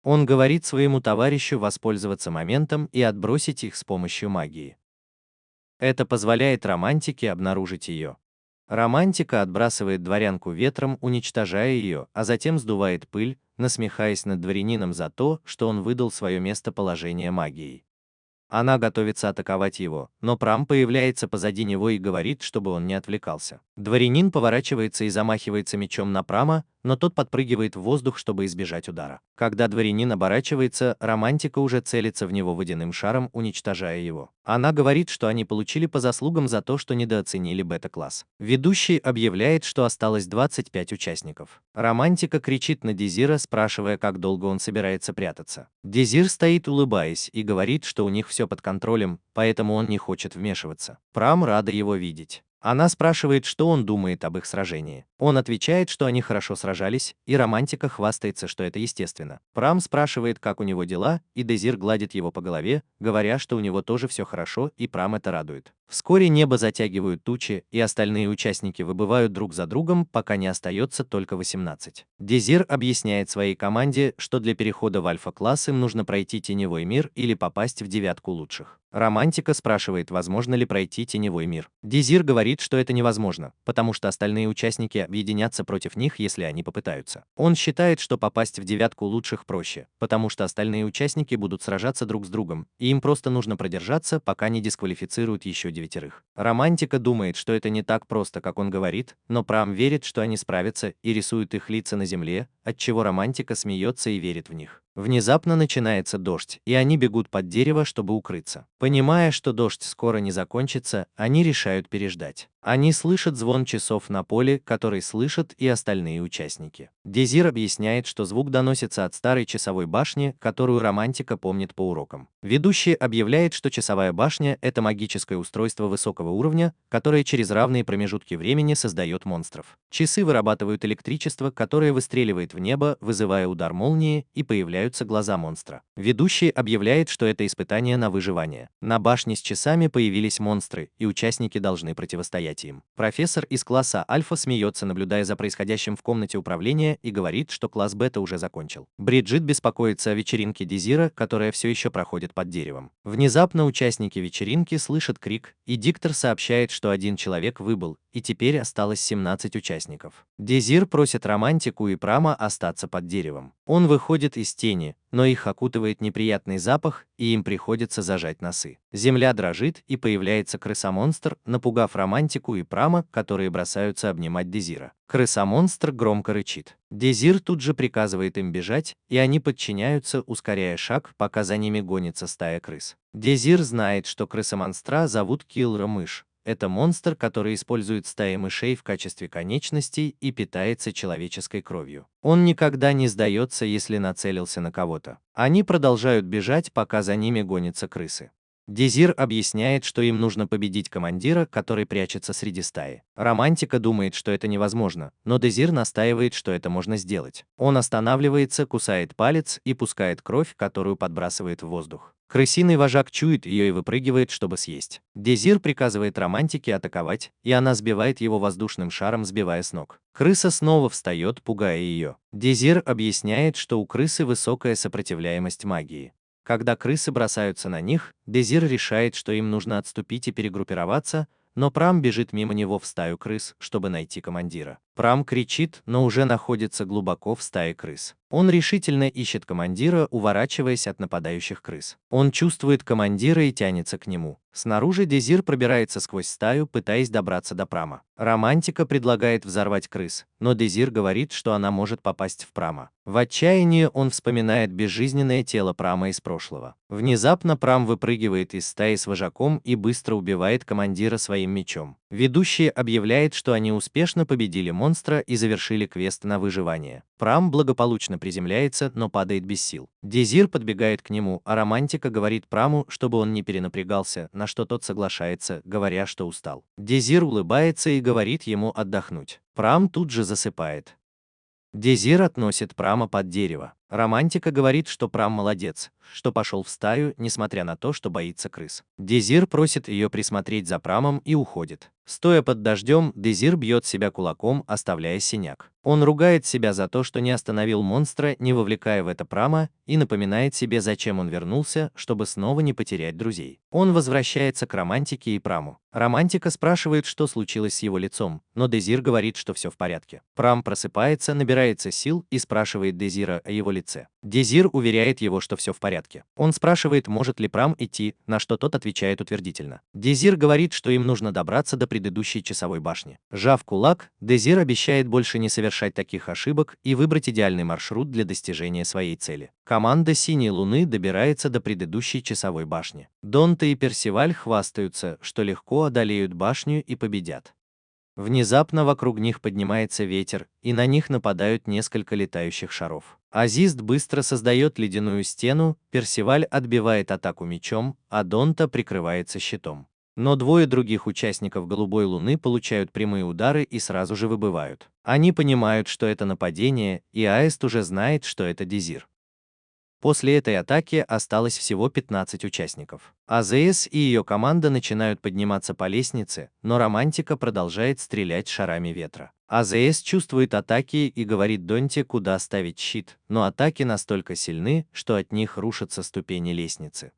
Он говорит своему товарищу воспользоваться моментом и отбросить их с помощью магии. Это позволяет романтике обнаружить ее. Романтика отбрасывает дворянку ветром, уничтожая ее, а затем сдувает пыль, насмехаясь над дворянином за то, что он выдал свое местоположение магией. Она готовится атаковать его, но Прам появляется позади него и говорит, чтобы он не отвлекался. Дворянин поворачивается и замахивается мечом на Прама, но тот подпрыгивает в воздух, чтобы избежать удара. Когда дворянин оборачивается, романтика уже целится в него водяным шаром, уничтожая его. Она говорит, что они получили по заслугам за то, что недооценили бета-класс. Ведущий объявляет, что осталось 25 участников. Романтика кричит на Дезира, спрашивая, как долго он собирается прятаться. Дезир стоит, улыбаясь, и говорит, что у них все под контролем, поэтому он не хочет вмешиваться. Прам рада его видеть. Она спрашивает, что он думает об их сражении. Он отвечает, что они хорошо сражались, и романтика хвастается, что это естественно. Прам спрашивает, как у него дела, и Дезир гладит его по голове, говоря, что у него тоже все хорошо, и Прам это радует. Вскоре небо затягивают тучи, и остальные участники выбывают друг за другом, пока не остается только 18. Дезир объясняет своей команде, что для перехода в альфа-класс им нужно пройти теневой мир или попасть в девятку лучших. Романтика спрашивает, возможно ли пройти теневой мир. Дезир говорит, что это невозможно, потому что остальные участники объединятся против них, если они попытаются. Он считает, что попасть в девятку лучших проще, потому что остальные участники будут сражаться друг с другом, и им просто нужно продержаться, пока не дисквалифицируют еще 9. Романтика думает, что это не так просто, как он говорит, но Прам верит, что они справятся, и рисует их лица на земле, отчего романтика смеется и верит в них. Внезапно начинается дождь, и они бегут под дерево, чтобы укрыться. Понимая, что дождь скоро не закончится, они решают переждать. Они слышат звон часов на поле, который слышат и остальные участники. Дезир объясняет, что звук доносится от старой часовой башни, которую романтика помнит по урокам. Ведущий объявляет, что часовая башня – это магическое устройство высокого уровня, которое через равные промежутки времени создает монстров. Часы вырабатывают электричество, которое выстреливает в небо, вызывая удар молнии, и появляются глаза монстра. Ведущий объявляет, что это испытание на выживание. На башне с часами появились монстры, и участники должны противостоять им. Профессор из класса Альфа смеется, наблюдая за происходящим в комнате управления, и говорит, что класс Бета уже закончил. Бриджит беспокоится о вечеринке Дезира, которая все еще проходит под деревом. Внезапно участники вечеринки слышат крик, и диктор сообщает, что один человек выбыл, и теперь осталось 17 участников. Дезир просит романтику и Прама остаться под деревом. Он выходит из тени, но их окутывает неприятный запах, и им приходится зажать носы. Земля дрожит, и появляется крыса-монстр, напугав романтику и Прама, которые бросаются обнимать Дезира. Крыса-монстр громко рычит. Дезир тут же приказывает им бежать, и они подчиняются, ускоряя шаг, пока за ними гонится стая крыс. Дезир знает, что крыса-монстра зовут Киллера-мышь. Это монстр, который использует стаи мышей в качестве конечностей и питается человеческой кровью. Он никогда не сдается, если нацелился на кого-то. Они продолжают бежать, пока за ними гонятся крысы. Дезир объясняет, что им нужно победить командира, который прячется среди стаи. Романтика думает, что это невозможно, но Дезир настаивает, что это можно сделать. Он останавливается, кусает палец и пускает кровь, которую подбрасывает в воздух. Крысиный вожак чует ее и выпрыгивает, чтобы съесть. Дезир приказывает Романтике атаковать, и она сбивает его воздушным шаром, сбивая с ног. Крыса снова встает, пугая ее. Дезир объясняет, что у крысы высокая сопротивляемость магии. Когда крысы бросаются на них, Дезир решает, что им нужно отступить и перегруппироваться, но Прам бежит мимо него в стаю крыс, чтобы найти командира. Прам кричит, но уже находится глубоко в стае крыс. Он решительно ищет командира, уворачиваясь от нападающих крыс. Он чувствует командира и тянется к нему. Снаружи Дезир пробирается сквозь стаю, пытаясь добраться до Прама. Романтика предлагает взорвать крыс, но Дезир говорит, что она может попасть в Прама. В отчаянии он вспоминает безжизненное тело Прама из прошлого. Внезапно Прам выпрыгивает из стаи с вожаком и быстро убивает командира своим мечом. Ведущий объявляет, что они успешно победили монстра и завершили квест на выживание. Прам благополучно приземляется, но падает без сил. Дезир подбегает к нему, а Романтика говорит Праму, чтобы он не перенапрягался, на что тот соглашается, говоря, что устал. Дезир улыбается и говорит ему отдохнуть. Прам тут же засыпает. Дезир относит Прама под дерево. Романтика говорит, что Прам молодец, что пошел в стаю, несмотря на то, что боится крыс. Дезир просит ее присмотреть за Прамом и уходит. Стоя под дождем, Дезир бьет себя кулаком, оставляя синяк. Он ругает себя за то, что не остановил монстра, не вовлекая в это Прама, и напоминает себе, зачем он вернулся, чтобы снова не потерять друзей. Он возвращается к Романтике и Праму. Романтика спрашивает, что случилось с его лицом, но Дезир говорит, что все в порядке. Прам просыпается, набирается сил и спрашивает Дезира о его лице. Дезир уверяет его, что все в порядке. Он спрашивает, может ли Прам идти, на что тот отвечает утвердительно. Дезир говорит, что им нужно добраться до предыдущей часовой башни. Сжав кулак, Дезир обещает больше не совершать таких ошибок и выбрать идеальный маршрут для достижения своей цели. Команда Синей Луны добирается до предыдущей часовой башни. Донта и Персиваль хвастаются, что легко одолеют башню и победят. Внезапно вокруг них поднимается ветер, и на них нападают несколько летающих шаров. Азист быстро создает ледяную стену, Персиваль отбивает атаку мечом, а Донта прикрывается щитом. Но двое других участников Голубой Луны получают прямые удары и сразу же выбывают. Они понимают, что это нападение, и Аист уже знает, что это Дезир. После этой атаки осталось всего 15 участников. АЗС и ее команда начинают подниматься по лестнице, но Романтика продолжает стрелять шарами ветра. АЗС чувствует атаки и говорит Донте, куда ставить щит, но атаки настолько сильны, что от них рушатся ступени лестницы.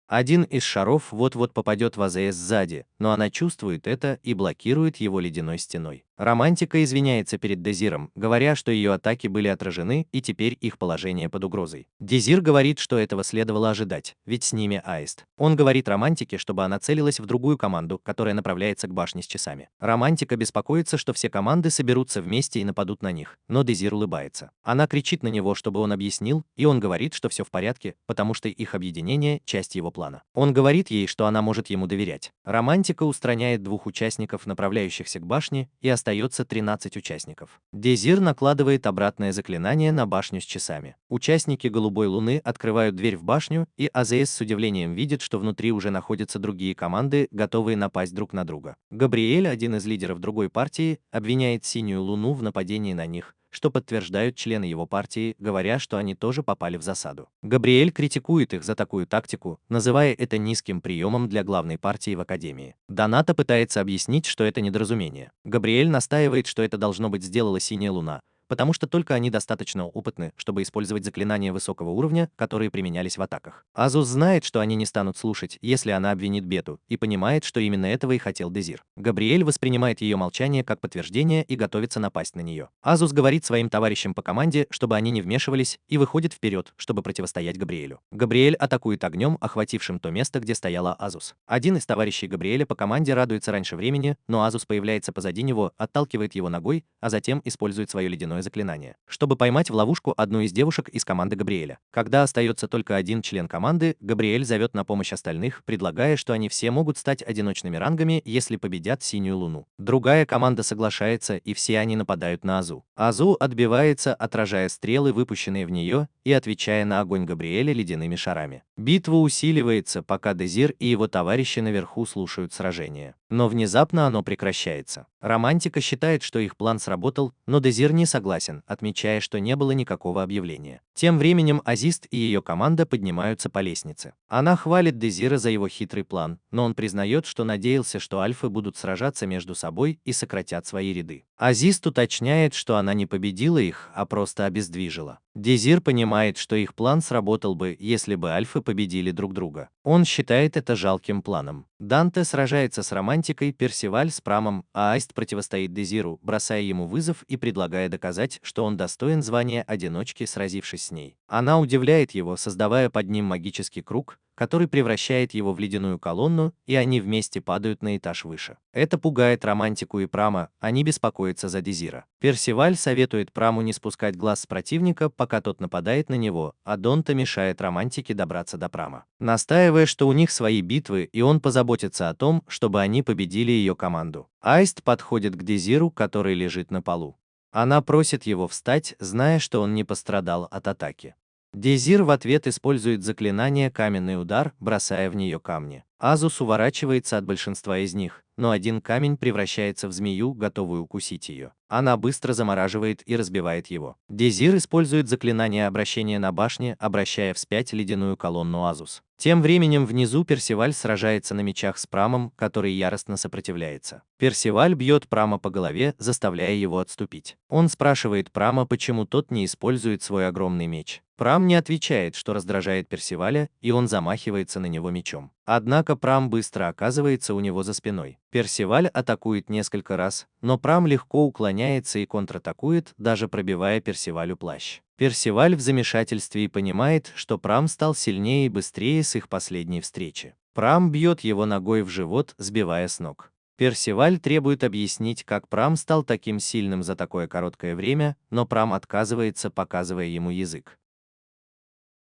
Один из шаров вот-вот попадет в АЗС сзади, но она чувствует это и блокирует его ледяной стеной. Романтика извиняется перед Дезиром, говоря, что ее атаки были отражены и теперь их положение под угрозой. Дезир говорит, что этого следовало ожидать, ведь с ними Аист. Он говорит Романтике, чтобы она целилась в другую команду, которая направляется к башне с часами. Романтика беспокоится, что все команды соберутся вместе и нападут на них, но Дезир улыбается. Она кричит на него, чтобы он объяснил, и он говорит, что все в порядке, потому что их объединение – часть его плана. Он говорит ей, что она может ему доверять. Романтика устраняет двух участников, направляющихся к башне, и остается 13 участников. Дезир накладывает обратное заклинание на башню с часами. Участники Голубой Луны открывают дверь в башню, и АЗС с удивлением видит, что внутри уже находятся другие команды, готовые напасть друг на друга. Габриэль, один из лидеров другой партии, обвиняет Синюю Луну в нападении на них, что подтверждают члены его партии, говоря, что они тоже попали в засаду. Габриэль критикует их за такую тактику, называя это низким приемом для главной партии в Академии. Доната пытается объяснить, что это недоразумение. Габриэль настаивает, что это должно быть сделала Синяя Луна, потому что только они достаточно опытны, чтобы использовать заклинания высокого уровня, которые применялись в атаках. Азус знает, что они не станут слушать, если она обвинит Бету, и понимает, что именно этого и хотел Дезир. Габриэль воспринимает ее молчание как подтверждение и готовится напасть на нее. Азус говорит своим товарищам по команде, чтобы они не вмешивались, и выходит вперед, чтобы противостоять Габриэлю. Габриэль атакует огнем, охватившим то место, где стояла Азус. Один из товарищей Габриэля по команде радуется раньше времени, но Азус появляется позади него, отталкивает его ногой, а затем использует свое ледяное очередное заклинание, чтобы поймать в ловушку одну из девушек из команды Габриэля. Когда остается только один член команды, Габриэль зовет на помощь остальных, предлагая, что они все могут стать одиночными рангами, если победят Синюю Луну. Другая команда соглашается, и все они нападают на Азу. Азу отбивается, отражая стрелы, выпущенные в нее, и отвечая на огонь Габриэля ледяными шарами. Битва усиливается, пока Дезир и его товарищи наверху слушают сражение. Но внезапно оно прекращается. Романтика считает, что их план сработал, но Дезир не согласен, отмечая, что не было никакого объявления. Тем временем Азист и ее команда поднимаются по лестнице. Она хвалит Дезира за его хитрый план, но он признает, что надеялся, что альфы будут сражаться между собой и сократят свои ряды. Азист уточняет, что она не победила их, а просто обездвижила. Дезир понимает, что их план сработал бы, если бы альфы победили друг друга. Он считает это жалким планом. Данте сражается с Романтикой, Персиваль с Прамом, а Аист противостоит Дезиру, бросая ему вызов и предлагая доказать, что он достоин звания одиночки, сразившись с ней. Она удивляет его, создавая под ним магический круг, который превращает его в ледяную колонну, и они вместе падают на этаж выше. Это пугает Романтику и Прама, они беспокоятся за Дезира. Персиваль советует Праму не спускать глаз с противника, пока тот нападает на него, а Донта мешает Романтике добраться до Прама, настаивая, что у них свои битвы, и он позаботится о том, чтобы они победили ее команду. Аист подходит к Дезиру, который лежит на полу. Она просит его встать, зная, что он не пострадал от атаки. Дезир в ответ использует заклинание «Каменный удар», бросая в нее камни. Азус уворачивается от большинства из них, но один камень превращается в змею, готовую укусить ее. Она быстро замораживает и разбивает его. Дезир использует заклинание обращения на башне, обращая вспять ледяную колонну Азус. Тем временем внизу Персиваль сражается на мечах с Прамом, который яростно сопротивляется. Персиваль бьет Прама по голове, заставляя его отступить. Он спрашивает Прама, почему тот не использует свой огромный меч. Прам не отвечает, что раздражает Персиваля, и он замахивается на него мечом. Однако Прам быстро оказывается у него за спиной. Персиваль атакует несколько раз, но Прам легко уклоняется и контратакует, даже пробивая Персивалю плащ. Персиваль в замешательстве и понимает, что Прам стал сильнее и быстрее с их последней встречи. Прам бьет его ногой в живот, сбивая с ног. Персиваль требует объяснить, как Прам стал таким сильным за такое короткое время, но Прам отказывается, показывая ему язык.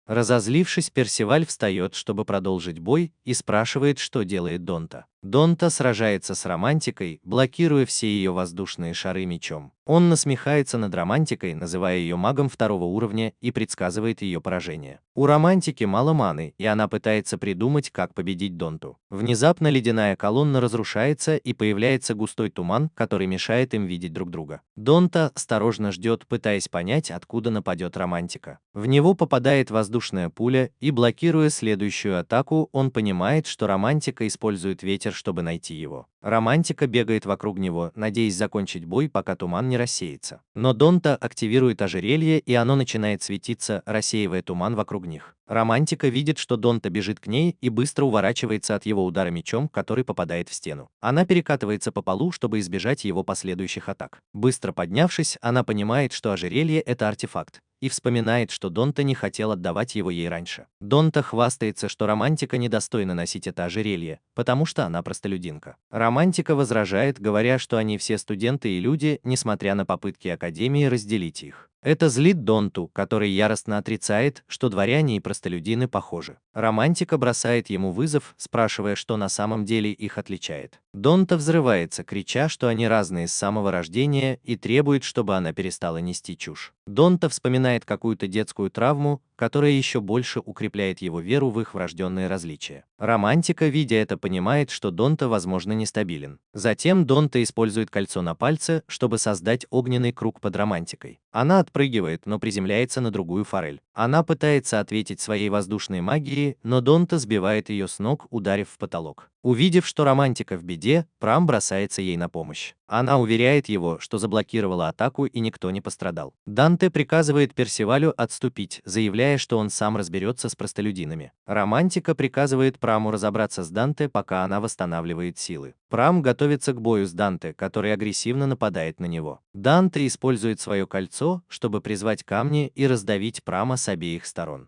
Разозлившись, Персиваль встает, чтобы продолжить бой, и спрашивает, что делает Донта. Донта сражается с Романтикой, блокируя все ее воздушные шары мечом. Он насмехается над Романтикой, называя ее магом второго уровня, и предсказывает ее поражение. У Романтики мало маны, и она пытается придумать, как победить Донту. Внезапно ледяная колонна разрушается, и появляется густой туман, который мешает им видеть друг друга. Донта осторожно ждет, пытаясь понять, откуда нападет Романтика. В него попадает воздушная пуля, и, блокируя следующую атаку, он понимает, что Романтика использует ветер, чтобы найти его. Романтика бегает вокруг него, надеясь закончить бой, пока туман не рассеется. Но Донта активирует ожерелье, и оно начинает светиться, рассеивая туман вокруг них. Романтика видит, что Донта бежит к ней, и быстро уворачивается от его удара мечом, который попадает в стену. Она перекатывается по полу, чтобы избежать его последующих атак. Быстро поднявшись, она понимает, что ожерелье — это артефакт, и вспоминает, что Донта не хотел отдавать его ей раньше. Донта хвастается, что Романтика недостойна носить это ожерелье, потому что она простолюдинка. Романтика возражает, говоря, что они все студенты и люди, несмотря на попытки Академии разделить их. Это злит Донту, который яростно отрицает, что дворяне и простолюдины похожи. Романтика бросает ему вызов, спрашивая, что на самом деле их отличает. Донта взрывается, крича, что они разные с самого рождения, и требует, чтобы она перестала нести чушь. Донта вспоминает какую-то детскую травму, которая еще больше укрепляет его веру в их врожденные различия. Романтика, видя это, понимает, что Донта, возможно, нестабилен. Затем Донта использует кольцо на пальце, чтобы создать огненный круг под Романтикой. Она отпрыгивает, но приземляется на другую форель. Она пытается ответить своей воздушной магией, но Донта сбивает ее с ног, ударив в потолок. Увидев, что Романтика в беде, Прам бросается ей на помощь. Она уверяет его, что заблокировала атаку и никто не пострадал. Данте приказывает Персивалю отступить, заявляя, что он сам разберется с простолюдинами. Романтика приказывает Праму разобраться с Данте, пока она восстанавливает силы. Прам готовится к бою с Данте, который агрессивно нападает на него. Данте использует свое кольцо, чтобы призвать камни и раздавить Прама с обеих сторон.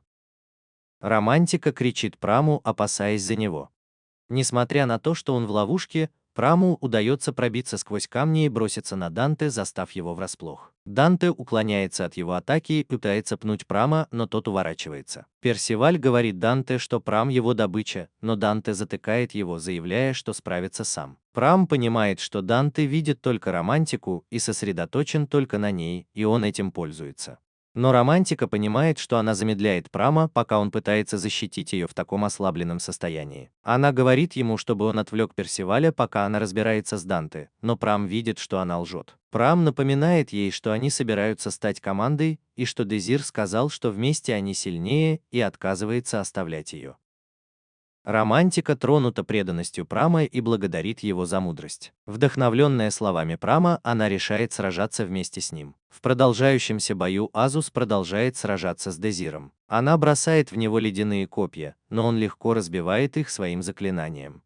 Романтика кричит Праму, опасаясь за него. Несмотря на то, что он в ловушке, Праму удается пробиться сквозь камни и броситься на Данте, застав его врасплох. Данте уклоняется от его атаки и пытается пнуть Прама, но тот уворачивается. Персиваль говорит Данте, что Прам его добыча, но Данте затыкает его, заявляя, что справится сам. Прам понимает, что Данте видит только романтику и сосредоточен только на ней, и он этим пользуется. Но романтика понимает, что она замедляет Прама, пока он пытается защитить ее в таком ослабленном состоянии. Она говорит ему, чтобы он отвлек Персиваля, пока она разбирается с Данте, но Прам видит, что она лжет. Прам напоминает ей, что они собираются стать командой, и что Дезир сказал, что вместе они сильнее, и отказывается оставлять ее. Романтика тронута преданностью Прама и благодарит его за мудрость. Вдохновленная словами Прама, она решает сражаться вместе с ним. В продолжающемся бою Азус продолжает сражаться с Дезиром. Она бросает в него ледяные копья, но он легко разбивает их своим заклинанием.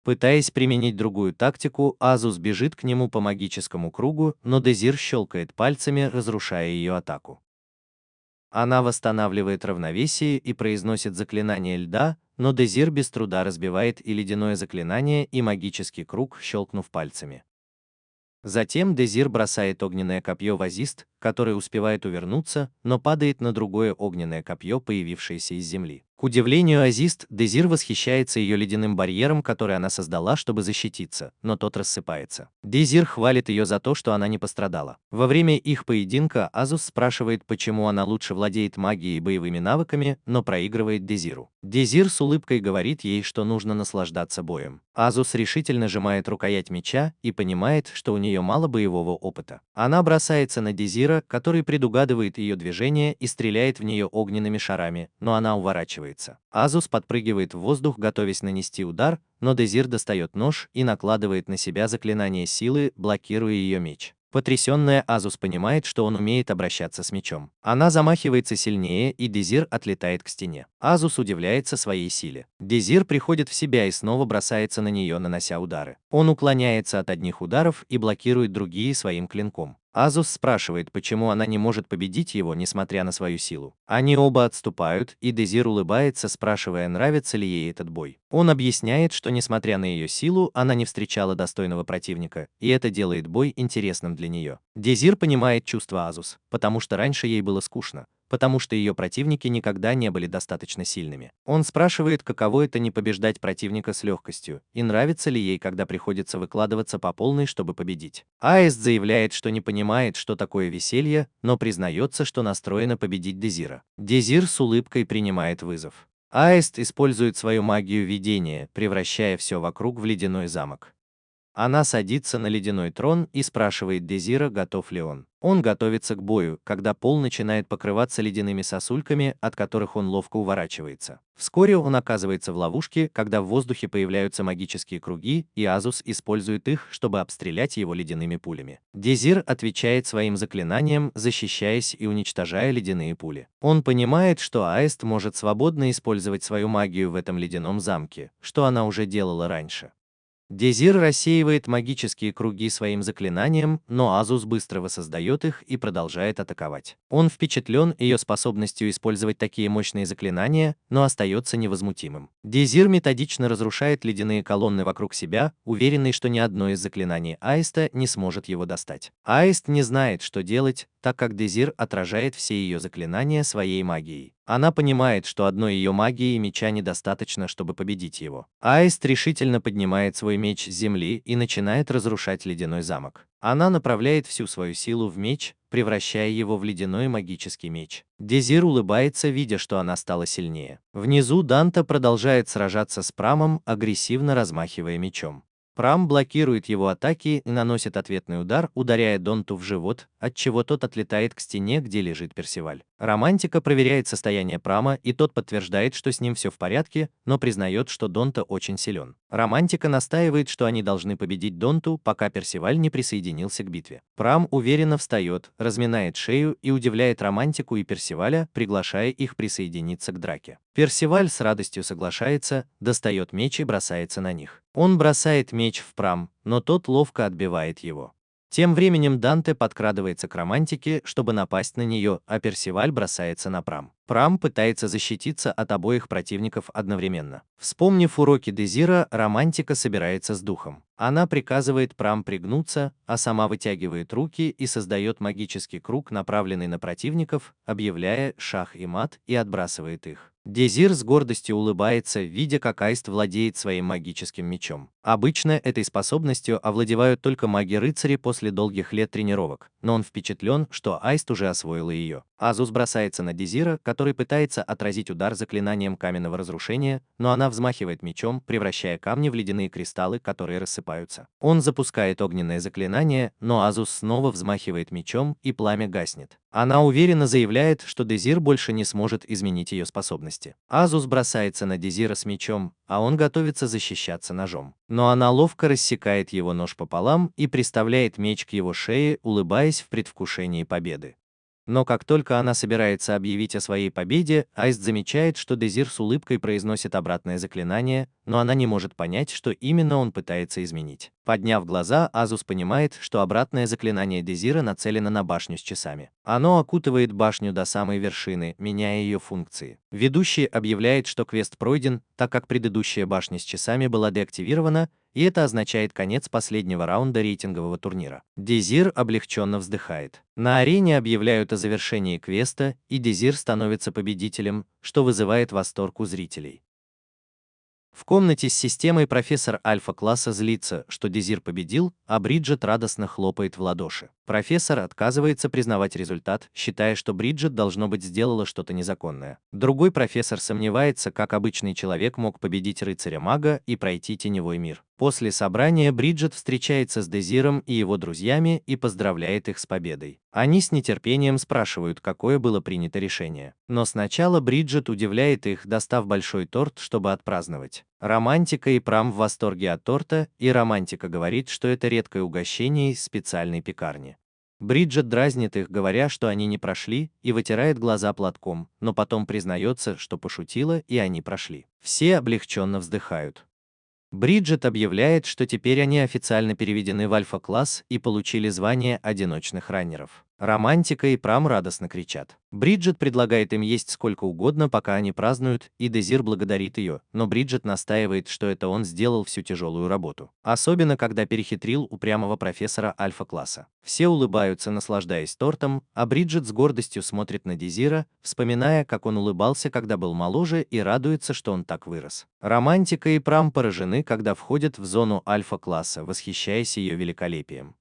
Пытаясь применить другую тактику, Азус бежит к нему по магическому кругу, но Дезир щелкает пальцами, разрушая ее атаку. Она восстанавливает равновесие и произносит заклинание льда, но Дезир без труда разбивает и ледяное заклинание, и магический круг, щелкнув пальцами. Затем Дезир бросает огненное копье в Азист, который успевает увернуться, но падает на другое огненное копье, появившееся из земли. К удивлению Азист, Дезир восхищается ее ледяным барьером, который она создала, чтобы защититься, но тот рассыпается. Дезир хвалит ее за то, что она не пострадала. Во время их поединка Азус спрашивает, почему она лучше владеет магией и боевыми навыками, но проигрывает Дезиру. Дезир с улыбкой говорит ей, что нужно наслаждаться боем. Азус решительно сжимает рукоять меча и понимает, что у нее мало боевого опыта. Она бросается на Дезира, который предугадывает ее движение и стреляет в нее огненными шарами, но она уворачивается. Азус подпрыгивает в воздух, готовясь нанести удар, но Дезир достает нож и накладывает на себя заклинание силы, блокируя ее меч. Потрясенная Азус понимает, что он умеет обращаться с мечом. Она замахивается сильнее, и Дезир отлетает к стене. Азус удивляется своей силе. Дезир приходит в себя и снова бросается на нее, нанося удары. Он уклоняется от одних ударов и блокирует другие своим клинком. Азус спрашивает, почему она не может победить его, несмотря на свою силу. Они оба отступают, и Дезир улыбается, спрашивая, нравится ли ей этот бой. Он объясняет, что несмотря на ее силу, она не встречала достойного противника, и это делает бой интересным для нее. Дезир понимает чувства Азус, потому что раньше ей было скучно, потому что ее противники никогда не были достаточно сильными. Он спрашивает, каково это не побеждать противника с легкостью, и нравится ли ей, когда приходится выкладываться по полной, чтобы победить. Аист заявляет, что не понимает, что такое веселье, но признается, что настроена победить Дезира. Дезир с улыбкой принимает вызов. Аист использует свою магию видения, превращая все вокруг в ледяной замок. Она садится на ледяной трон и спрашивает Дезира, готов ли он. Он готовится к бою, когда пол начинает покрываться ледяными сосульками, от которых он ловко уворачивается. Вскоре он оказывается в ловушке, когда в воздухе появляются магические круги, и Азус использует их, чтобы обстрелять его ледяными пулями. Дезир отвечает своим заклинанием, защищаясь и уничтожая ледяные пули. Он понимает, что Аист может свободно использовать свою магию в этом ледяном замке, что она уже делала раньше. Дезир рассеивает магические круги своим заклинанием, но Азус быстро воссоздает их и продолжает атаковать. Он впечатлен ее способностью использовать такие мощные заклинания, но остается невозмутимым. Дезир методично разрушает ледяные колонны вокруг себя, уверенный, что ни одно из заклинаний Аиста не сможет его достать. Аист не знает, что делать, так как Дезир отражает все ее заклинания своей магией. Она понимает, что одной ее магии и меча недостаточно, чтобы победить его. Аист решительно поднимает свой меч с земли и начинает разрушать ледяной замок. Она направляет всю свою силу в меч, превращая его в ледяной магический меч. Дезир улыбается, видя, что она стала сильнее. Внизу Данте продолжает сражаться с Прамом, агрессивно размахивая мечом. Прам блокирует его атаки и наносит ответный удар, ударяя Донту в живот, отчего тот отлетает к стене, где лежит Персиваль. Романтика проверяет состояние Прама, и тот подтверждает, что с ним все в порядке, но признает, что Донта очень силен. Романтика настаивает, что они должны победить Донту, пока Персиваль не присоединился к битве. Прам уверенно встает, разминает шею и удивляет Романтику и Персиваля, приглашая их присоединиться к драке. Персиваль с радостью соглашается, достает меч и бросается на них. Он бросает меч в Прам, но тот ловко отбивает его. Тем временем Данте подкрадывается к Романтике, чтобы напасть на нее, а Персиваль бросается на Прам. Прам пытается защититься от обоих противников одновременно. Вспомнив уроки Дезира, романтика собирается с духом. Она приказывает Прам пригнуться, а сама вытягивает руки и создает магический круг, направленный на противников, объявляя шах и мат, и отбрасывает их. Дезир с гордостью улыбается, видя, как Аист владеет своим магическим мечом. Обычно этой способностью овладевают только маги-рыцари после долгих лет тренировок, но он впечатлен, что Аист уже освоила ее. Азус бросается на Дезира, который пытается отразить удар заклинанием каменного разрушения, но она взмахивает мечом, превращая камни в ледяные кристаллы, которые рассыпаются. Он запускает огненное заклинание, но Азус снова взмахивает мечом, и пламя гаснет. Она уверенно заявляет, что Дезир больше не сможет изменить ее способности. Азус бросается на Дезира с мечом, а он готовится защищаться ножом. Но она ловко рассекает его нож пополам и приставляет меч к его шее, улыбаясь в предвкушении победы. Но как только она собирается объявить о своей победе, Аист замечает, что Дезир с улыбкой произносит обратное заклинание, но она не может понять, что именно он пытается изменить. Подняв глаза, Азус понимает, что обратное заклинание Дезира нацелено на башню с часами. Оно окутывает башню до самой вершины, меняя ее функции. Ведущий объявляет, что квест пройден, так как предыдущая башня с часами была деактивирована, и это означает конец последнего раунда рейтингового турнира. Дезир облегченно вздыхает. На арене объявляют о завершении квеста, и Дезир становится победителем, что вызывает восторг у зрителей. В комнате с системой профессор альфа-класса злится, что Дезир победил, а Бриджит радостно хлопает в ладоши. Профессор отказывается признавать результат, считая, что Бриджит, должно быть, сделала что-то незаконное. Другой профессор сомневается, как обычный человек мог победить рыцаря-мага и пройти теневой мир. После собрания Бриджит встречается с Дезиром и его друзьями и поздравляет их с победой. Они с нетерпением спрашивают, какое было принято решение. Но сначала Бриджит удивляет их, достав большой торт, чтобы отпраздновать. Романтика и Прам в восторге от торта, и Романтика говорит, что это редкое угощение из специальной пекарни. Бриджит дразнит их, говоря, что они не прошли, и вытирает глаза платком, но потом признается, что пошутила, и они прошли. Все облегченно вздыхают. Бриджит объявляет, что теперь они официально переведены в альфа-класс и получили звание одиночных раннеров. Романтика и Прам радостно кричат. Бриджит предлагает им есть сколько угодно, пока они празднуют, и Дезир благодарит ее, но Бриджит настаивает, что это он сделал всю тяжелую работу. Особенно, когда перехитрил упрямого профессора альфа-класса. Все улыбаются, наслаждаясь тортом, а Бриджит с гордостью смотрит на Дезира, вспоминая, как он улыбался, когда был моложе, и радуется, что он так вырос. Романтика и Прам поражены, когда входят в зону альфа-класса, восхищаясь ее великолепием.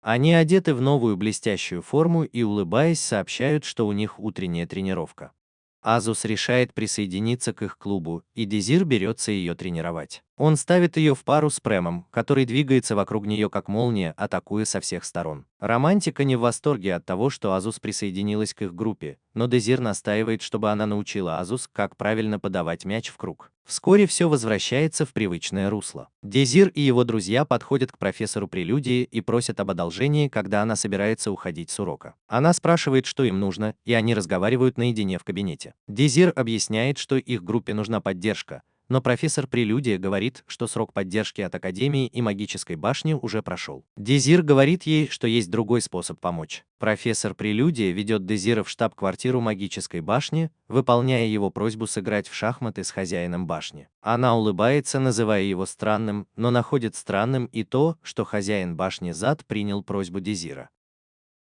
Они одеты в новую блестящую форму и, улыбаясь, сообщают, что у них утренняя тренировка. Азус решает присоединиться к их клубу, и Дезир берется ее тренировать. Он ставит ее в пару с Прэмом, который двигается вокруг нее как молния, атакуя со всех сторон. Романтика не в восторге от того, что Азус присоединилась к их группе, но Дезир настаивает, чтобы она научила Азус, как правильно подавать мяч в круг. Вскоре все возвращается в привычное русло. Дезир и его друзья подходят к профессору Прелюдии и просят об одолжении, когда она собирается уходить с урока. Она спрашивает, что им нужно, и они разговаривают наедине в кабинете. Дезир объясняет, что их группе нужна поддержка, но профессор Прелюдия говорит, что срок поддержки от Академии и Магической башни уже прошел. Дезир говорит ей, что есть другой способ помочь. Профессор Прелюдия ведет Дезира в штаб-квартиру Магической башни, выполняя его просьбу сыграть в шахматы с хозяином башни. Она улыбается, называя его странным, но находит странным и то, что хозяин башни Зад принял просьбу Дезира.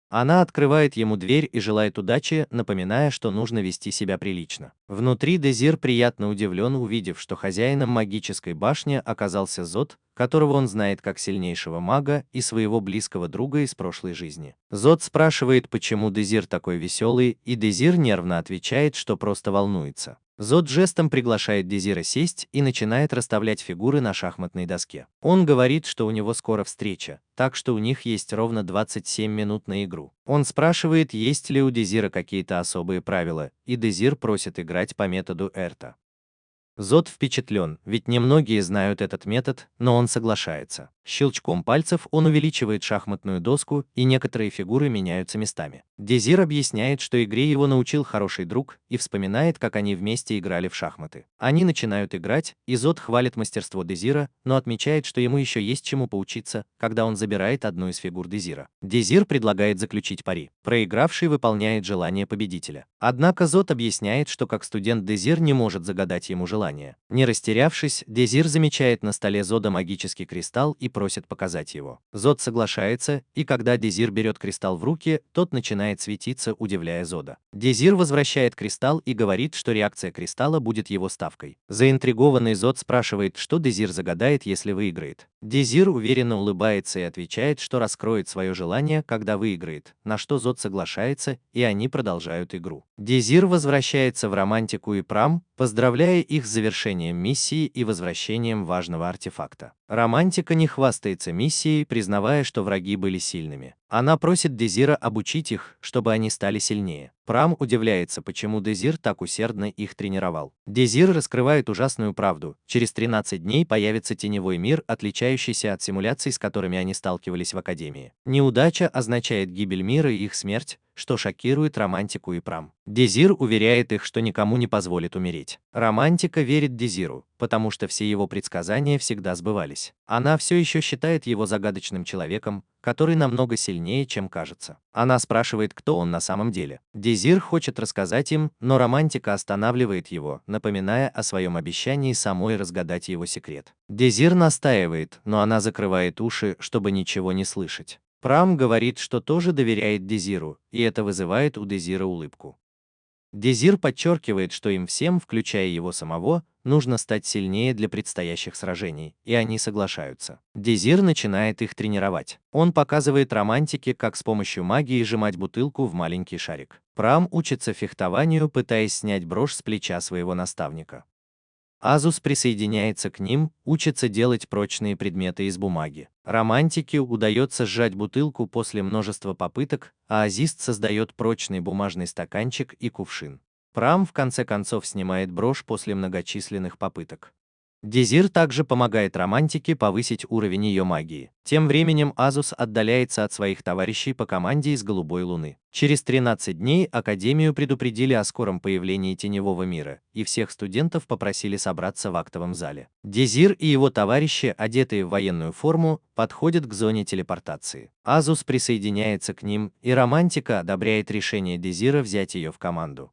Она открывает ему дверь и желает удачи, напоминая, что нужно вести себя прилично. Внутри Дезир приятно удивлен, увидев, что хозяином магической башни оказался Зод, которого он знает как сильнейшего мага и своего близкого друга из прошлой жизни. Зод спрашивает, почему Дезир такой веселый, и Дезир нервно отвечает, что просто волнуется. Зод жестом приглашает Дезира сесть и начинает расставлять фигуры на шахматной доске. Он говорит, что у него скоро встреча, так что у них есть ровно 27 минут на игру. Он спрашивает, есть ли у Дезира какие-то особые правила, и Дезир просит играть по методу Эрта. Зод впечатлен, ведь немногие знают этот метод, но он соглашается. Щелчком пальцев он увеличивает шахматную доску, и некоторые фигуры меняются местами. Дезир объясняет, что игре его научил хороший друг, и вспоминает, как они вместе играли в шахматы. Они начинают играть, и Зод хвалит мастерство Дезира, но отмечает, что ему еще есть чему поучиться, когда он забирает одну из фигур Дезира. Дезир предлагает заключить пари. Проигравший выполняет желание победителя. Однако Зод объясняет, что как студент Дезир не может загадать ему желание. Не растерявшись, Дезир замечает на столе Зода магический кристалл и просит показать его. Зод соглашается, и когда Дезир берет кристалл в руки, тот начинает светиться, удивляя Зода. Дезир возвращает кристалл и говорит, что реакция кристалла будет его ставкой. Заинтригованный Зод спрашивает, что Дезир загадает, если выиграет. Дезир уверенно улыбается и отвечает, что раскроет свое желание, когда выиграет, на что Зод соглашается, и они продолжают игру. Дезир возвращается в Романтику и Прам, поздравляя их с завершением миссии и возвращением важного артефакта. Романтика не хвастается миссией, признавая, что враги были сильными. Она просит Дезира обучить их, чтобы они стали сильнее. Прам удивляется, почему Дезир так усердно их тренировал. Дезир раскрывает ужасную правду. Через 13 дней появится теневой мир, отличающийся от симуляций, с которыми они сталкивались в Академии. Неудача означает гибель мира и их смерть, что шокирует Романтику и Прам. Дезир уверяет их, что никому не позволит умереть. Романтика верит Дезиру, потому что все его предсказания всегда сбывались. Она все еще считает его загадочным человеком, который намного сильнее, чем кажется. Она спрашивает, кто он на самом деле. Дезир хочет рассказать им, но Романтика останавливает его, напоминая о своем обещании самой разгадать его секрет. Дезир настаивает, но она закрывает уши, чтобы ничего не слышать. Прам говорит, что тоже доверяет Дезиру, и это вызывает у Дезира улыбку. Дезир подчеркивает, что им всем, включая его самого, нужно стать сильнее для предстоящих сражений, и они соглашаются. Дезир начинает их тренировать. Он показывает Романтике, как с помощью магии сжимать бутылку в маленький шарик. Прам учится фехтованию, пытаясь снять брошь с плеча своего наставника. Азус присоединяется к ним, учится делать прочные предметы из бумаги. Романтике удается сжать бутылку после множества попыток, а Азист создает прочный бумажный стаканчик и кувшин. Прам в конце концов снимает брошь после многочисленных попыток. Дезир также помогает Романтике повысить уровень ее магии. Тем временем Азус отдаляется от своих товарищей по команде из Голубой Луны. Через 13 дней Академию предупредили о скором появлении Теневого мира, и всех студентов попросили собраться в актовом зале. Дезир и его товарищи, одетые в военную форму, подходят к зоне телепортации. Азус присоединяется к ним, и Романтика одобряет решение Дезира взять ее в команду.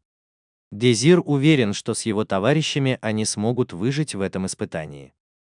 Дезир уверен, что с его товарищами они смогут выжить в этом испытании.